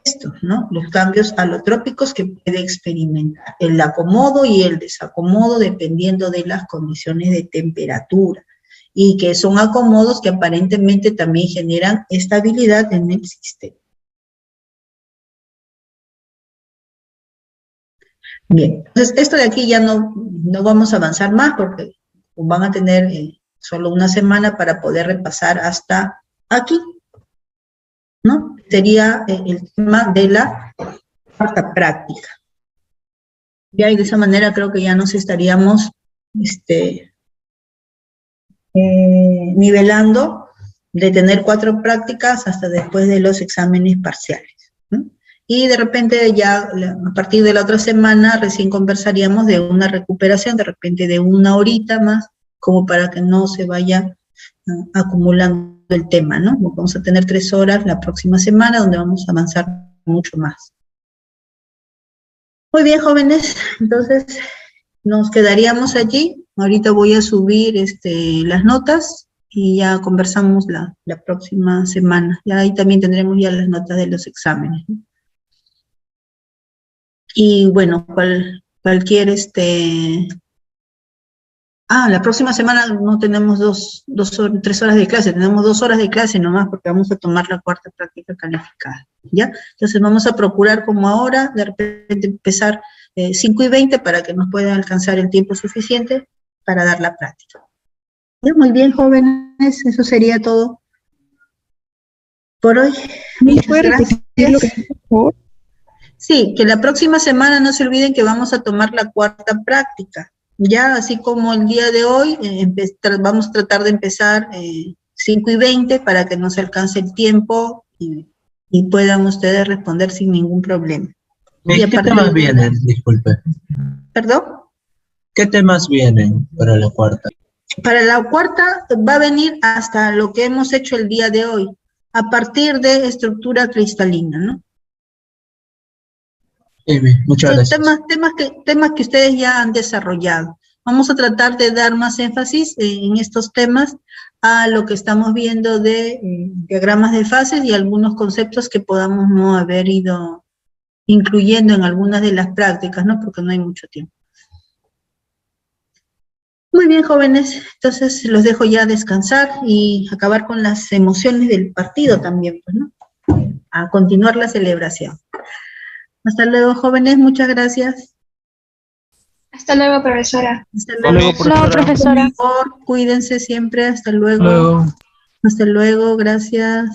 esto, ¿no? Los cambios alotrópicos que puede experimentar, el acomodo y el desacomodo dependiendo de las condiciones de temperatura, y que son acomodos que aparentemente también generan estabilidad en el sistema. Bien, entonces esto de aquí ya no vamos a avanzar más porque van a tener solo una semana para poder repasar hasta aquí, ¿no? Sería el tema de la cuarta práctica. Ya, y de esa manera creo que ya nos estaríamos nivelando de tener 4 prácticas hasta después de los exámenes parciales, ¿no? Y de repente ya a partir de la otra semana recién conversaríamos de una recuperación, de repente de 1 horita más, como para que no se vaya acumulando el tema, ¿no? Vamos a tener 3 horas la próxima semana donde vamos a avanzar mucho más. Muy bien, jóvenes, entonces nos quedaríamos allí. Ahorita voy a subir las notas y ya conversamos la próxima semana. Ya ahí también tendremos ya las notas de los exámenes, ¿no? Y bueno, cualquier la próxima semana no tenemos 3 horas de clase, tenemos 2 horas de clase nomás porque vamos a tomar la cuarta práctica calificada, ¿ya? Entonces vamos a procurar como ahora, de repente empezar 5:20 para que nos pueda alcanzar el tiempo suficiente para dar la práctica. Ya, muy bien, jóvenes, eso sería todo por hoy. Muchas gracias. Por favor? Sí, que la próxima semana no se olviden que vamos a tomar la cuarta práctica. Ya, así como el día de hoy, vamos a tratar de empezar 5:20 para que nos alcance el tiempo y puedan ustedes responder sin ningún problema. ¿Qué temas vienen? Disculpe. ¿Perdón? ¿Qué temas vienen para la cuarta? Para la cuarta va a venir hasta lo que hemos hecho el día de hoy, a partir de estructura cristalina, ¿no? Sí, bien, muchas gracias. Temas que ustedes ya han desarrollado. Vamos a tratar de dar más énfasis en estos temas a lo que estamos viendo de diagramas de fases y algunos conceptos que podamos no haber ido incluyendo en algunas de las prácticas, ¿no? Porque no hay mucho tiempo. Muy bien, jóvenes, entonces los dejo ya descansar y acabar con las emociones del partido también, pues, ¿no? A continuar la celebración. Hasta luego, jóvenes, muchas gracias. Hasta luego, profesora. Hasta luego, profesora. Por favor, cuídense siempre, hasta luego. Luego. Hasta luego, gracias.